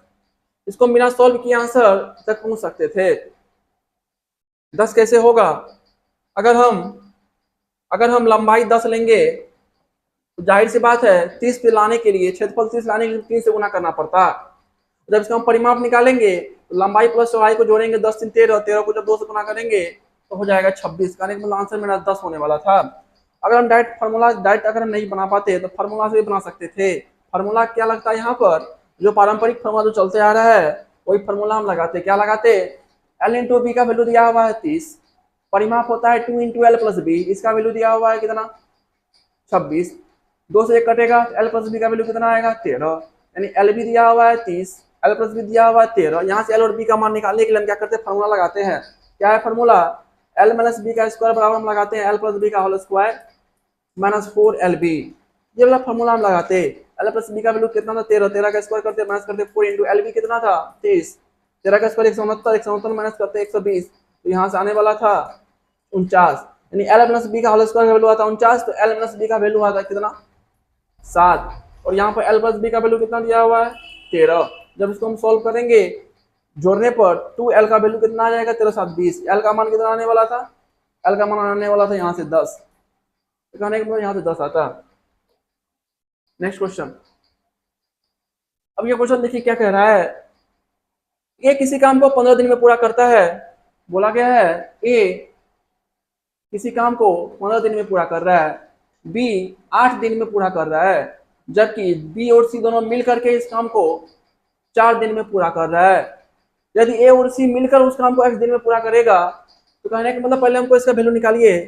इसको बिना सॉल्व किए आंसर तक पूछ सकते थे। 10 कैसे होगा, अगर हम लंबाई 10 लेंगे तो जाहिर सी बात है 30 पे लाने के लिए, क्षेत्रफल 30 लाने के लिए 3 से गुना करना पड़ता। जब इसका हम परिमाप निकालेंगे तो लंबाई प्लस चौड़ाई को जोड़ेंगे, 10 3 13, 13 को जब 2 से गुना करेंगे तो हो जाएगा 26। कहने का मतलब आंसर मेरा 10 होने वाला था। अगर हम डायरेक्ट अगर हम नहीं बना पाते तो फार्मूला से भी बना सकते थे। फार्मूला क्या लगता है यहाँ पर, जो पारंपरिक फार्मूला जो चलते आ रहा है वही फार्मूला हम लगाते। क्या लगाते, एल इंटू बी का वैल्यू दिया हुआ है 30, परिमाप होता है 2 इंटू एल प्लस बी, इसका वैल्यू दिया हुआ है कितना 26, 2 से 1 कटेगा, एल प्लस बी का वैल्यू कितना आएगा 13, यानी एल भी दिया हुआ है 30, एल प्लस बी दिया हुआ है 13। यहाँ से एल और बी का मान निकालने के लिए हम क्या करते हैं, फार्मूला लगाते हैं। क्या है फार्मूला, एल माइनस बी का स्क्वायर बराबर हम लगाते हैं एल प्लस बी का होल स्क्वायर माइनस 4 LB, ये वाला फार्मूला हम लगाते। एल प्लस बी का वैल्यू कितना था 13, 13 का स्क्वायर करते माइनस करते 4 इंटू एल बी कितना था 30, 13 का स्क्वायर 169, 169 माइनस करते 120, तो यहाँ से आने वाला था 49, यानी एल प्लस बी का होल स्क्वायर का वैल्यू आता 49, तो एल प्लस बी का वैल्यू आता कितना 7, और यहाँ पर एल प्लस बी का वैल्यू कितना दिया हुआ है 13। जब इसको हम सोल्व करेंगे जोड़ने पर 2L का वैल्यू कितना आ जाएगा 13 7 20, एल का मान कितना आने वाला था, एल का मान आने वाला था यहाँ से 10, कहने के बाद यहाँ से 10 आता। नेक्स्ट क्वेश्चन, अब ये क्वेश्चन देखिए क्या कह रहा है, ए किसी काम को 15 दिन में पूरा करता है। बोला गया है ए किसी काम को 15 दिन में पूरा कर रहा है, बी 8 दिन में पूरा कर रहा है, जबकि बी और सी दोनों मिल करके इस काम को 4 दिन में पूरा कर रहा है। यदि ए और सी मिलकर उस काम को x दिन में पूरा करेगा, तो कहने का मतलब पहले हमको इसका वैल्यू निकालिए,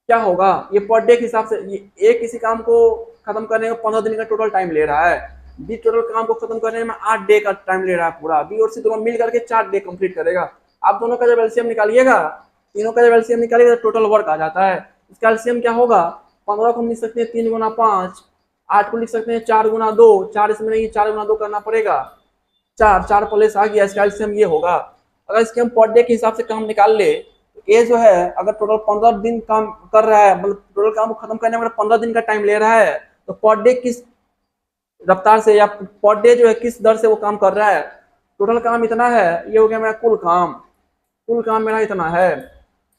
क्या होगा, ये पर डे के हिसाब से, ए किसी काम को खत्म करने में 15 दिन का टोटल टाइम ले रहा है, बी टोटल काम को खत्म करने में 8 डे का टाइम ले रहा है पूरा, बी और सी दोनों मिल करके 4 डे कंप्लीट करेगा। आप दोनों का जब एलसीएम निकालिएगा, तीनों का जब एलसीएम निकालिएगा तो टोटल वर्क आ जाता है। इसका एलसीएम क्या होगा, 15 को हम लिख सकते हैं 3 गुना 5, 8 को लिख सकते हैं 4 गुना 2, 4 इसमें नहीं 4 गुना 2 करना पड़ेगा, 4 4 प्लस आ गया, इसका एलसीएम ये होगा। अगर इसके हम पर डे के हिसाब से काम निकाल ले, ये जो है अगर टोटल 15 दिन काम कर रहा है, मतलब टोटल काम को खत्म करने में 15 दिन का टाइम ले रहा है, तो पर डे किस रफ्तार से या पर डे जो है किस दर से वो काम कर रहा है, टोटल काम इतना है, ये हो गया मेरा कुल काम मेरा इतना है।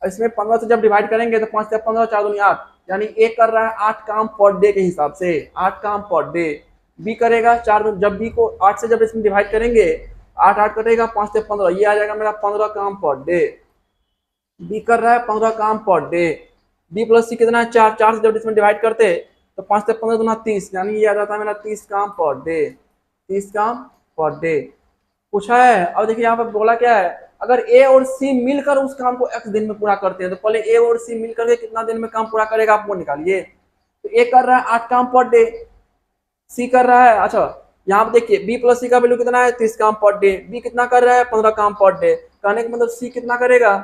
इसमें 15 से जब डिवाइड करेंगे तो 5 से 15 4 दूनी 8, यानी एक कर रहा है 8 काम पर डे के हिसाब से, 8 काम पर डे। बी करेगा 4, जब बी को 8 से जब इसमें डिवाइड करेंगे 8 8 कटेगा, 5 से 15, ये आ जाएगा मेरा 15 काम पर डे। बी कर रहा है 15 काम पर डे, बी प्लस सी कितना है 4, 4 से जब इसमें डिवाइड करते तो 5 से 15 दूना 30, यानी ये आ जाता है मेरा 30 काम पर डे, 30 काम पर डे पूछा है। अब देखिए यहाँ पर बोला क्या है, अगर ए और सी मिलकर उस काम को x दिन में पूरा करते हैं, तो पहले ए और सी मिलकर के कितना दिन में काम पूरा करेगा आप वो निकालिए। तो ए कर रहा है 8 काम पर डे, सी कर रहा है, अच्छा यहाँ पे देखिए बी प्लस सी का वैल्यू कितना है 30 काम पर डे, बी कितना कर रहा है 15 काम पर डे, कहने का मतलब सी कितना करेगा,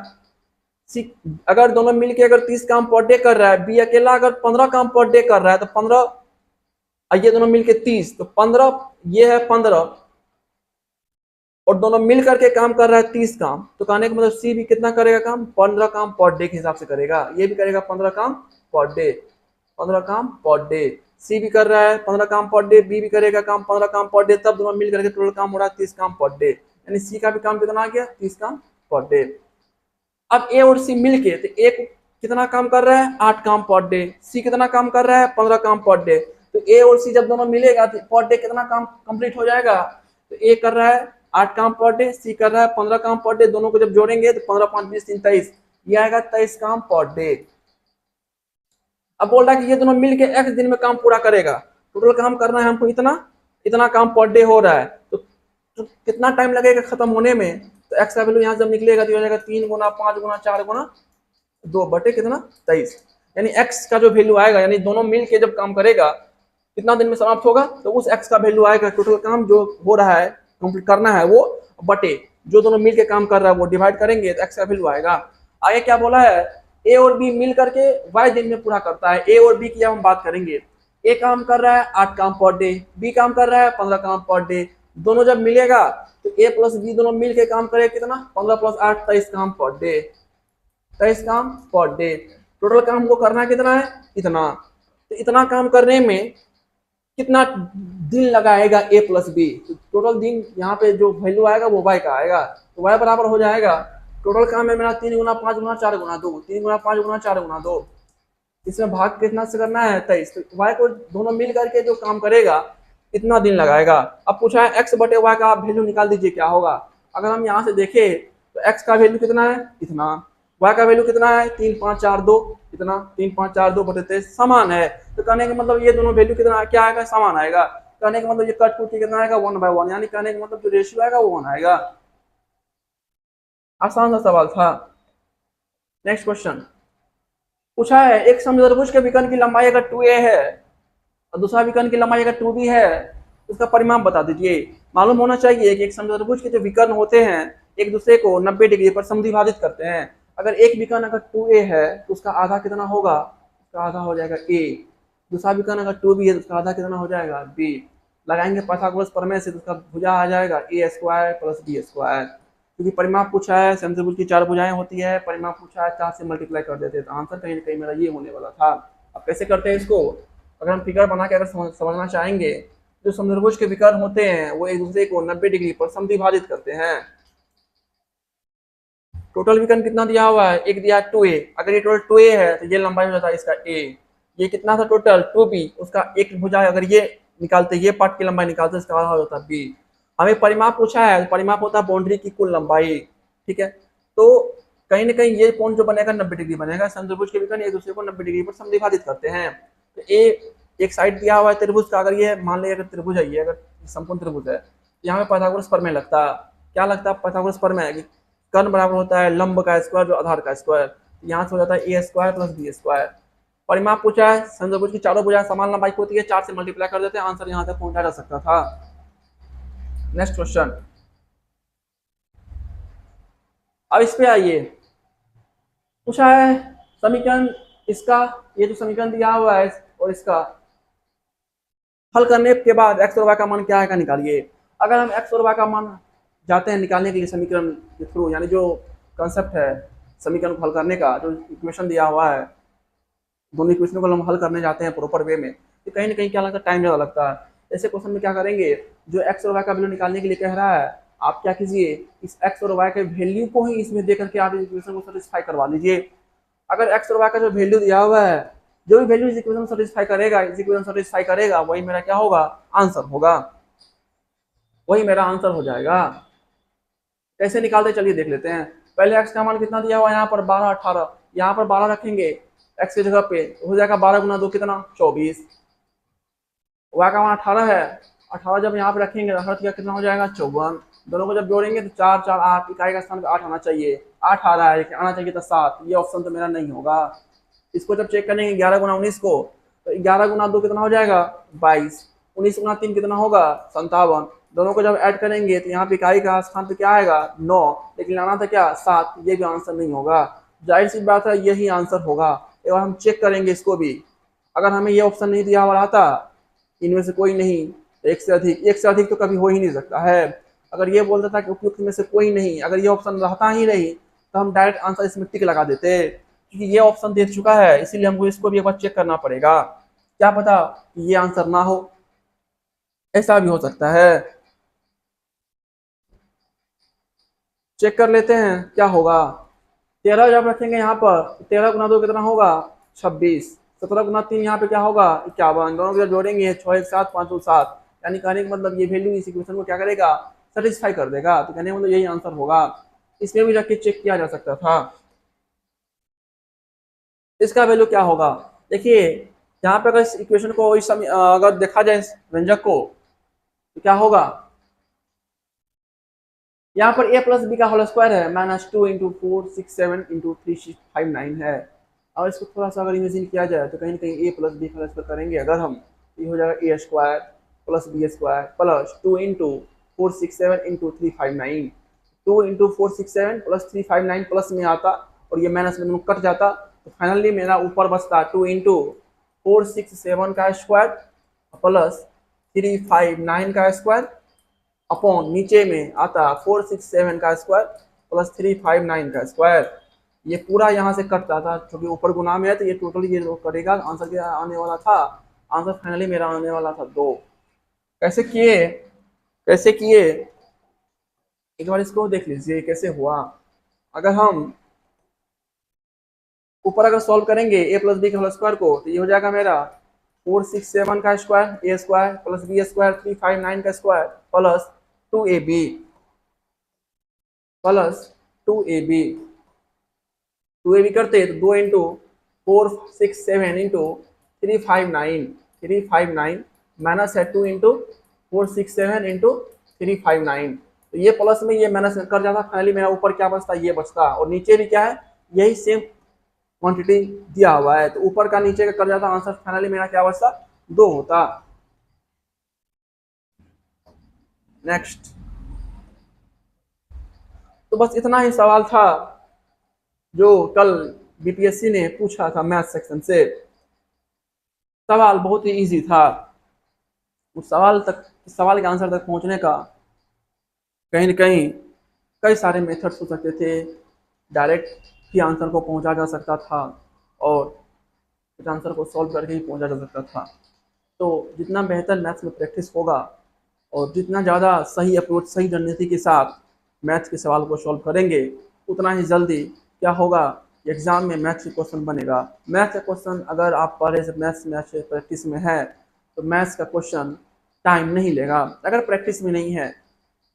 सी अगर दोनों मिलके अगर 30 काम पर डे कर रहा है, बी अकेला अगर 15 काम पर डे कर रहा है, तो 15 ये दोनों मिलके 30, तो 15 ये है 15 और दोनों मिल करके काम कर रहा है 30 काम, तो कहने का मतलब सी भी कितना करेगा काम 15 काम पर डे के हिसाब से करेगा, ये भी करेगा 15 काम पर डे, 15 काम पर डे। सी भी कर रहा है 15 काम पर डे, बी भी करेगा काम 15 काम पर डे, तब दोनों मिल करके टोटल काम हो रहा है 30 काम पर डे, यानी सी का भी काम कितना आ गया 30 काम पर डे। अब ए और सी मिलके तो ए कितना काम कर रहा है 8 काम पर डे, सी कितना काम कर रहा है 15 काम पर डे, तो ए और सी जब दोनों मिलेगा तो पर डे कितना काम कंप्लीट हो जाएगा, तो ए कर रहा है 8 काम पर डे, सी कर रहा है 15 काम पर डे, दोनों को जब जोड़ेंगे तो 15 5 20 3 23, ये आएगा 23 काम पर डे। अब बोल रहा है कि ये दोनों मिलके x दिन में काम पूरा करेगा, टोटल काम करना है हमको इतना काम पर डे हो रहा है, तो कितना टाइम लगेगा खत्म होने में, तो x का वैल्यू यहाँ जब निकलेगा तो हो जाएगा 3 गुना 5 गुना 4 गुना 2 बटे कितना 23, यानी x का जो वैल्यू आएगा, यानी दोनों मिल के जब काम करेगा कितना दिन में समाप्त होगा, तो उस x का वैल्यू आएगा, टोटल काम जो हो रहा है कंप्लीट करना है वो बटे जो दोनों मिल के काम कर रहा है वो डिवाइड करेंगे तो x का वैल्यू आएगा। आगे क्या बोला है, ए और बी मिल करके y दिन में पूरा करता है, ए और बी की हम बात करेंगे, ए काम कर रहा है 8 काम पर डे, बी काम कर रहा है 15 काम पर डे, दोनों जब मिलेगा तो ए प्लस बी दोनों मिल के काम करे कितना, 15 प्लस 8 23 काम पर डे, 23 काम पर डे। टोटल काम को करना कितना है, इतना। तो इतना काम करने में कितना दिन लगाएगा ए प्लस बी, तो टोटल दिन यहाँ पे जो वैल्यू आएगा वो वाई का आएगा, तो वाई बराबर हो जाएगा टोटल काम है मेरा 3 गुना 5 गुना 4 गुना 2, 3 गुना 5 गुना 4 गुना 2, इसमें भाग कितना से करना है 23, तो वाई को दोनों मिल करके जो काम करेगा इतना दिन लगाएगा। अब पूछा है एक्स बटे वाई का आप वैल्यू निकाल दीजिए क्या होगा। अगर हम यहाँ से देखें तो एक्स का वैल्यू कितना है, इतना, वाई का वैल्यू कितना है 3 5 4 2, इतना, 3 5 4 2 बटे 23 समान है। तो कहने का मतलब ये दोनों वैल्यू कितना क्या आएगा, समान आएगा। कहने का मतलब ये कट कूट कितना आएगा 1/1, यानी कहने का मतलब जो रेशियो आएगा वो 1 आएगा। आसान सा सवाल था। नेक्स्ट क्वेश्चन पूछा है एक समचतुर्भुज के विकर्ण की लंबाई अगर 2a है और दूसरा विकर्ण की लंबाई अगर 2b है, उसका परिमाप बता दीजिए। मालूम होना चाहिए कि एक समचतुर्भुज के जो विकर्ण होते हैं एक दूसरे को 90 डिग्री पर समद्विभाजित करते हैं। अगर एक विकर्ण अगर 2a है तो उसका आधा कितना होगा, उसका आधा हो जाएगा a। दूसरा विकर्ण अगर 2b है तो उसका आधा कितना हो जाएगा b। लगाएंगे पाइथागोरस प्रमेय से तो उसका भुजा आ जाएगा a square plus b square. क्योंकि परिमाप पूछा है, समचतुर्भुज की 4 भुजाएं होती है, परिमाप पूछा है 4 से मल्टीप्लाई कर देते हैं, तो आंसर कहीं ना कहीं मेरा ये होने वाला था। अब कैसे करते हैं इसको, अगर हम फिगर बना के अगर समझना चाहेंगे, जो समचतुर्भुज के विकर्ण होते हैं वो एक दूसरे को 90 डिग्री पर समद्विभाजित करते हैं। टोटल विकर्ण कितना दिया हुआ है, एक दिया 2a, अगर ये टोटल 2a है तो ये लंबाई हो जाता है इसका a। ये कितना था टोटल 2b, उसका एक भुजा अगर ये निकालते, ये पार्ट की लंबाई निकालते, इसका आधा हो जाता है b। हमें परिमाप पूछा है, परिमाप होता है बाउंड्री की कुल लंबाई, ठीक है। तो कहीं ना कहीं ये कोण जो बनेगा 90 डिग्री बनेगा। समचतुर्भुज के विकर्ण एक दूसरे को 90 डिग्री पर समद्विभाजित करते हैं। तो एक साइड दिया हुआ है त्रिभुज का, अगर ये मान लिया अगर त्रिभुज है, ये अगर संपूर्ण त्रिभुज है, यहाँ पे पाइथागोरस प्रमेय लगता है। क्या लगता है पाइथागोरस प्रमेय कि कर्ण बराबर होता है लंब का स्क्वायर जो आधार का स्क्वायर, यहाँ से हो जाता है a square plus b square. परिमाप पूछा है, समचतुर्भुज की चारों भुजाएं समान लंबाई की होती है, 4 से मल्टीप्लाई कर देते हैं, आंसर यहाँ तक पहुंचा जा सकता था। नेक्स्ट क्वेश्चन, अब इस पे आइए। पूछा है समीकरण इसका, ये जो समीकरण दिया हुआ है और इसका हल करने के बाद x और y का मान क्या आएगा निकालिए। अगर हम x और y का मान जाते हैं निकालने के लिए समीकरण के थ्रू, यानी जो कंसेप्ट है समीकरण को हल करने का, जो इक्वेशन दिया हुआ है, दोनों इक्वेशन को हम हल करने जाते हैं प्रॉपर वे में, तो कहीं ना कहीं क्या लगता है, टाइम ज़्यादा लगता है। ऐसे क्वेश्चन में क्या करेंगे, जो x और y का वैल्यू निकालने के लिए कह रहा है, आप क्या कीजिए, इस x और y के वैल्यू को ही इसमें दे करके आप इस इक्वेशन को सेटिस्फाई करवा लीजिए। अगर x और y का जो वैल्यू दिया हुआ है, जो भी वैल्यू इस इक्वेशन सेटिस्फाई करेगा, इस इक्वेशन सेटिस्फाई करेगा, वही मेरा क्या होगा, आंसर होगा, वही मेरा आंसर हो जाएगा। कैसे निकालते चलिए देख लेते हैं। पहले x का मान कितना दिया हुआ है, यहाँ पर 12 18, यहाँ पर 12 रखेंगे x की जगह पे, हो जाएगा 12 गुना 2 कितना 24। y का मान 18 है, 18 जब यहाँ पे रखेंगे कितना हो जाएगा 54। दोनों को जब जोड़ेंगे तो 4 4 8, इकाई का स्थान पे 8 आना चाहिए, 8 आ रहा है, आना चाहिए था 7, ये ऑप्शन तो मेरा नहीं होगा। इसको जब चेक करेंगे 11 गुना 19 को, तो 11 गुना 2 कितना हो जाएगा 22, 19 गुना 3 कितना होगा 57। दोनों को जब ऐड करेंगे तो यहाँ पे इकाई का स्थान पे क्या आएगा 9, लेकिन लाना था क्या 7, ये भी आंसर नहीं होगा। जाहिर सी बात है यही आंसर होगा। एक बार हम चेक करेंगे इसको भी, अगर हमें ये ऑप्शन नहीं दिया हुआ रहता इनमें से कोई नहीं, एक से अधिक तो कभी हो ही नहीं सकता है। अगर ये बोलता था कि उपयुक्त में से कोई नहीं, अगर ये ऑप्शन रहता ही नहीं तो हम डायरेक्ट आंसर इसमें टिक लगा देते, क्योंकि ये ऑप्शन दे चुका है, इसीलिए हमको इसको भी एक बार चेक करना पड़ेगा। क्या पता कि ये आंसर ना हो, ऐसा भी हो सकता है। चेक कर लेते हैं क्या होगा। 13 जब रखेंगे यहाँ पर, 13 गुना 2 कितना होगा 26, 17 गुना 3 यहाँ पे क्या होगा 51, दोनों को जोड़ेंगे 6 1 7 5 2 7, यानी कहने का मतलब ये वैल्यू इस इक्वेशन को क्या करेगा, सेटिस्फाई कर देगा। तो कहने का मतलब यही आंसर होगा। इसमें भी जाके चेक किया जा सकता था। इसका वैल्यू क्या होगा, देखिए यहाँ पे अगर इस इक्वेशन को इस समय अगर देखा जाए व्यंजक को, तो क्या होगा, यहाँ पर a प्लस बी का होल स्क्वायर है, -2 × 4 6 7 × 3 6 5 9 है। और इसको थोड़ा सा अगर इमेजिन किया जाए तो कहीं ना कहीं a प्लस बी का स्क्वायर करेंगे अगर हम, तो ये हो जाएगा a square plus B square plus 2 × 4 6 7 × 3 5 9, 2 × 4 6 7 plus 3 5 9 plus में आता और ये माइनस में कट जाता, तो फाइनली मेरा ऊपर बचता 2 × 4 6 7 का स्क्वायर प्लस 3 5 9 का स्क्वायर अपॉन नीचे में आता 467 का स्क्वायर प्लस 359 का स्क्वायर। ये पूरा यहाँ से कटता था क्योंकि ऊपर गुना में है, तो ये टोटल ये कटेगा। आंसर क्या आने वाला था? आंसर फाइनली मेरा आने वाला था 2। कैसे किए, कैसे किए, एक बार इसको देख लीजिए कैसे हुआ। अगर हम ऊपर अगर सॉल्व करेंगे ए प्लस बी के होल स्क्वायर को, तो ये हो जाएगा मेरा 467 का स्क्वायर ए स्क्वायर प्लस बी स्क्वायर 359 का square plus 2ab plus 2ab 2ab करते तो 2 इंटू 467 इंटू 359 माइनस है 2 इंटू 467 इंटू 359। तो ये प्लस में ये माइनस कर जाता, फाइनली मेरा ऊपर क्या बचता, ये बचता। और नीचे भी क्या है, यही सेम क्वांटिटी दिया हुआ है, तो ऊपर का नीचे का कर जाता, आंसर फाइनली मेरा क्या बचता, 2 होता। नेक्स्ट, तो बस इतना ही सवाल था जो कल बीपीएससी ने पूछा था मैथ सेक्शन से। सवाल बहुत ही इजी था। उस सवाल के आंसर तक पहुंचने का कहीं न कहीं कई सारे मेथड्स हो सकते थे। डायरेक्ट ही आंसर को पहुंचा जा सकता था और इस आंसर को सॉल्व करके ही पहुंचा जा सकता था। तो जितना बेहतर मैथ्स में प्रैक्टिस होगा और जितना ज़्यादा सही अप्रोच, सही रणनीति के साथ मैथ्स के सवाल को सॉल्व करेंगे, उतना ही जल्दी क्या होगा, एग्जाम में मैथ्स के क्वेश्चन बनेगा। मैथ्स का क्वेश्चन अगर आप पहले से मैथ्स में अच्छे प्रैक्टिस में है, तो मैथ्स का क्वेश्चन टाइम नहीं लेगा। अगर प्रैक्टिस में नहीं है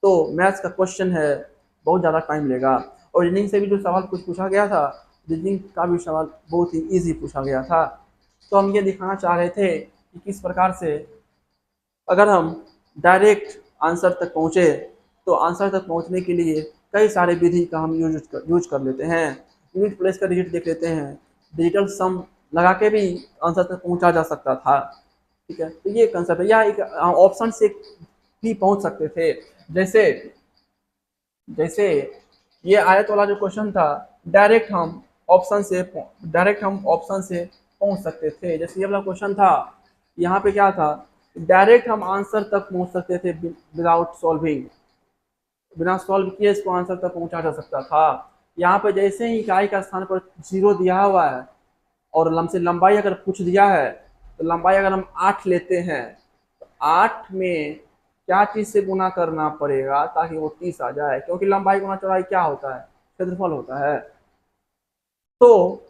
तो मैथ्स का क्वेश्चन है बहुत ज़्यादा टाइम लेगा। और रीजनिंग से भी जो सवाल कुछ पूछा गया था, रीजनिंग का भी सवाल बहुत ही ईजी पूछा गया था। तो हम ये दिखाना चाह रहे थे कि किस प्रकार से अगर हम डायरेक्ट आंसर तक पहुँचे, तो आंसर तक पहुँचने के लिए कई सारे विधि का हम यूज कर लेते हैं। यूनिट प्लेस का डिजिट देख लेते हैं, डिजिटल सम लगा के भी आंसर तक पहुँचा जा सकता था। ठीक है, तो ये कंसेप्ट है। या एक ऑप्शन से भी पहुँच सकते थे। जैसे जैसे ये आयत वाला जो क्वेश्चन था, डायरेक्ट हम ऑप्शन से पहुंच सकते थे। जैसे ये वाला क्वेश्चन था, यहाँ पे क्या था, डायरेक्ट हम आंसर तक पहुंच सकते थे विदाउट सॉल्विंग। बिना सॉल्व किए इसको आंसर तक पहुंचा जा सकता था। यहाँ पे जैसे ही इकाई का स्थान पर 0 दिया हुआ है और लंबाई अगर पूछ दिया है, तो लंबाई अगर हम 8 लेते हैं, तो 8 में क्या चीज से गुना करना पड़ेगा ताकि वो 30 आ जाए, क्योंकि लंबाई गुना चौड़ाई क्या होता है, क्षेत्रफल होता है। तो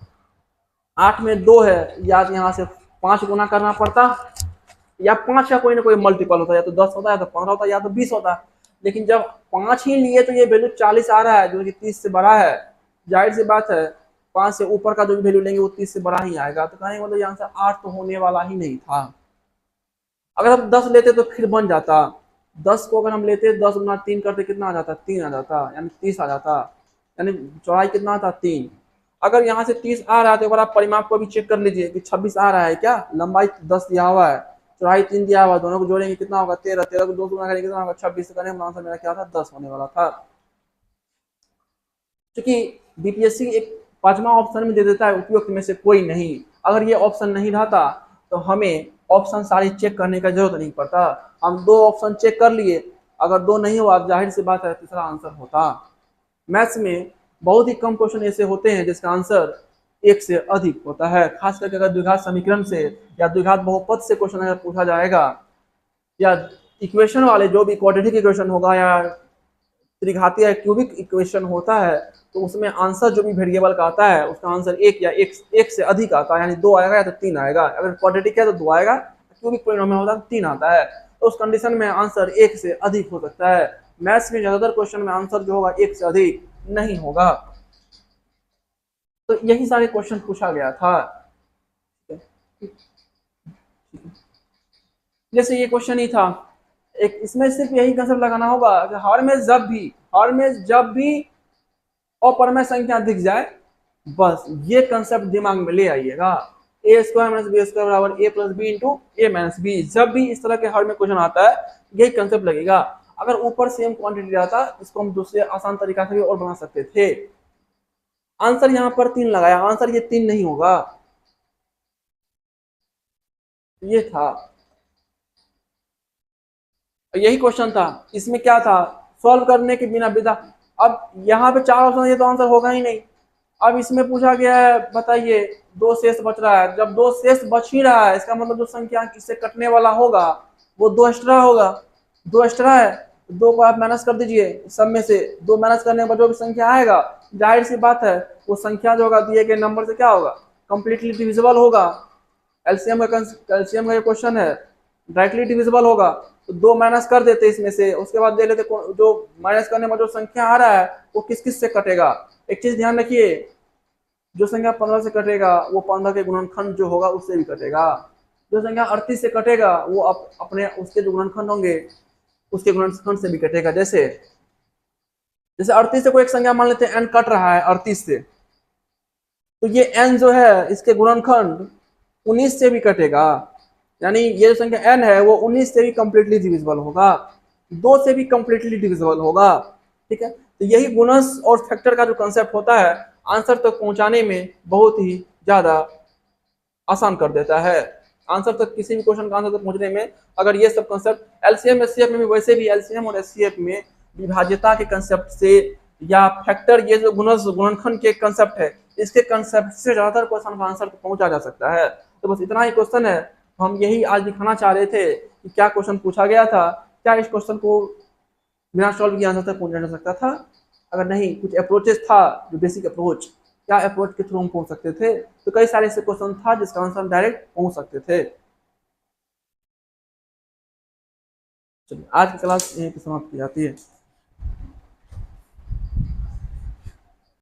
8 में 2 है, या यहाँ से 5 गुना करना पड़ता, या 5 का कोई ना कोई मल्टीपल होता है, या तो 10 होता है, या तो 15 होता है, या तो 20 होता है। लेकिन जब 5 ही लिए तो ये वैल्यू 40 आ रहा है, जो कि 30 से बड़ा है। जाहिर सी बात है 5 से ऊपर का जो भी वैल्यू लेंगे वो 30 से बड़ा ही आएगा। तो कहेंगे मतलब ये आंसर 8 तो होने वाला ही नहीं था। अगर हम 10 लेते तो फिर बन जाता। 10 को अगर हम लेते, 10 गुना 3 करते, कितना आ जाता, 3 आ जाता, यानी 30 आ जाता। यानी चौड़ाई कितना आता, 3। अगर यहाँ से 30 आ रहा है तो एक बार आप परिमाप को भी चेक कर लीजिए कि 26 आ रहा है क्या। लंबाई 10 दिया हुआ है, चौड़ाई 3 दिया हुआ है, दोनों को जोड़ेंगे कितना होगा, 13। 13 को 2 गुना करेंगे कितना होगा, 26। करेंगे आंसर मेरा क्या था, 10 होने वाला था। क्योंकि बीपीएससी एक 5वां ऑप्शन में दे देता है उपयुक्त में से कोई नहीं। अगर ये ऑप्शन नहीं रहता तो हमें ऑप्शन सारे चेक करने का जरूरत नहीं पड़ता। हम 2 ऑप्शन चेक कर लिए, अगर 2 नहीं हुआ, जाहिर सी बात है तीसरा आंसर होता। मैथ्स में बहुत ही कम क्वेश्चन ऐसे होते हैं जिसका आंसर 1 से अधिक होता है। खास करके अगर द्विघात समीकरण से या द्विघात बहुपद से क्वेश्चन अगर पूछा जाएगा, या इक्वेशन वाले जो भी क्वाड्रेटिक इक्वेशन होगा या त्रिघातीय क्यूबिक इक्वेशन होता है, तो उसमें आंसर जो भी वेरिएबल का आता है उसका आंसर 1 या 1 से अधिक आता है। यानी 2 आएगा या तो 3 आएगा। अगर क्वाड्रेटिक है तो 2 आएगा, क्यूबिक पॉलिनोमियल होता है 3 आता है। तो उस कंडीशन में आंसर 1 से अधिक हो सकता है। मैथ्स में ज्यादातर क्वेश्चन में आंसर जो होगा 1 से अधिक नहीं होगा। तो यही सारे क्वेश्चन पूछा गया था। जैसे ये क्वेश्चन ही था एक, इसमें सिर्फ यही कंसेप्ट लगाना होगा कि हर में जब भी अपरमय संख्या दिख जाए, बस ये कंसेप्ट दिमाग में ले आइएगा। ए स्क्वायर माइनस बी स्क्वायर बराबर ए plus B into A minus B. जब भी इस तरह के हर में क्वेश्चन आता है, यही कंसेप्ट लगेगा। अगर ऊपर सेम क्वांटिटी आता, इसको हम दूसरे आसान तरीका से भी और बना सकते थे। आंसर यहाँ पर 3 लगाया, आंसर ये 3 नहीं होगा, ये था। यही क्वेश्चन था, इसमें क्या था, सॉल्व करने के बिना विधा। अब यहाँ पे 4 ऑप्शन, ये तो आंसर होगा ही नहीं। अब इसमें पूछा गया है, बताइए 2 शेष बच रहा है, जब 2 शेष बच ही रहा है इसका मतलब जो संख्या इससे कटने वाला होगा वो 2 एक्स्ट्रा होगा। 2 एक्स्ट्रा है, 2 को आप माइनस कर दीजिए, सब में से 2 माइनस करने पर जो भी संख्या आएगा, जाहिर सी बात है वो संख्या जो होगा दिए गए नंबर से क्या होगा, कंप्लीटली डिविजिबल होगा। एलसीएम का क्वेश्चन है, डायरेक्टली डिविजिबल होगा। तो 2 माइनस कर देते इसमें से, उसके बाद दे लेते जो माइनस करने में जो संख्या आ रहा है वो किस किस से कटेगा। एक चीज ध्यान रखिए, जो संख्या 15 से कटेगा वो 15 के गुणनखंड जो होगा उससे भी कटेगा। जो संख्या 38 से कटेगा वो अपने उसके जो गुणनखंड होंगे उसके गुणनखंड से भी कटेगा। जैसे जैसे 38 से कोई एक संख्या मान लेते हैं n कट रहा है 38 से, तो ये n जो है इसके गुणनखंड 19 से भी कटेगा। यानी ये जो संख्या n है वो 19 से भी कंप्लीटली डिविजिबल होगा, 2 से भी कंप्लीटली डिविजिबल होगा। ठीक है, तो यही गुणज और फैक्टर का जो कंसेप्ट होता है आंसर तक पहुंचाने में बहुत ही ज्यादा आसान कर देता है। आंसर तक, किसी भी क्वेश्चन का आंसर तक पहुंचने में अगर ये सब कंसेप्ट, एलसीएम एचसीएफ में भी वैसे भी एलसीएम और एचसीएफ में विभाज्यता के कंसेप्ट से या फैक्टर, ये जो गुणनखंड के कंसेप्ट है इसके कंसेप्ट से ज्यादातर क्वेश्चन का आंसर पहुंचा जा सकता है। तो बस इतना ही क्वेश्चन है, हम यही आज दिखाना चाह रहे थे कि क्या क्वेश्चन पूछा गया था, क्या इस क्वेश्चन को बिना सॉल्व किए आंसर तक पहुंचा जा सकता था। अगर नहीं, कुछ अप्रोचेस था, जो बेसिक अप्रोच, क्या अप्रोच के थ्रू हम पहुंच सकते थे, तो कई सारे ऐसे क्वेश्चन था जिसका आंसर हम डायरेक्ट पहुंच सकते थे। चलिए आज की क्लास यहीं पे समाप्त की जाती है।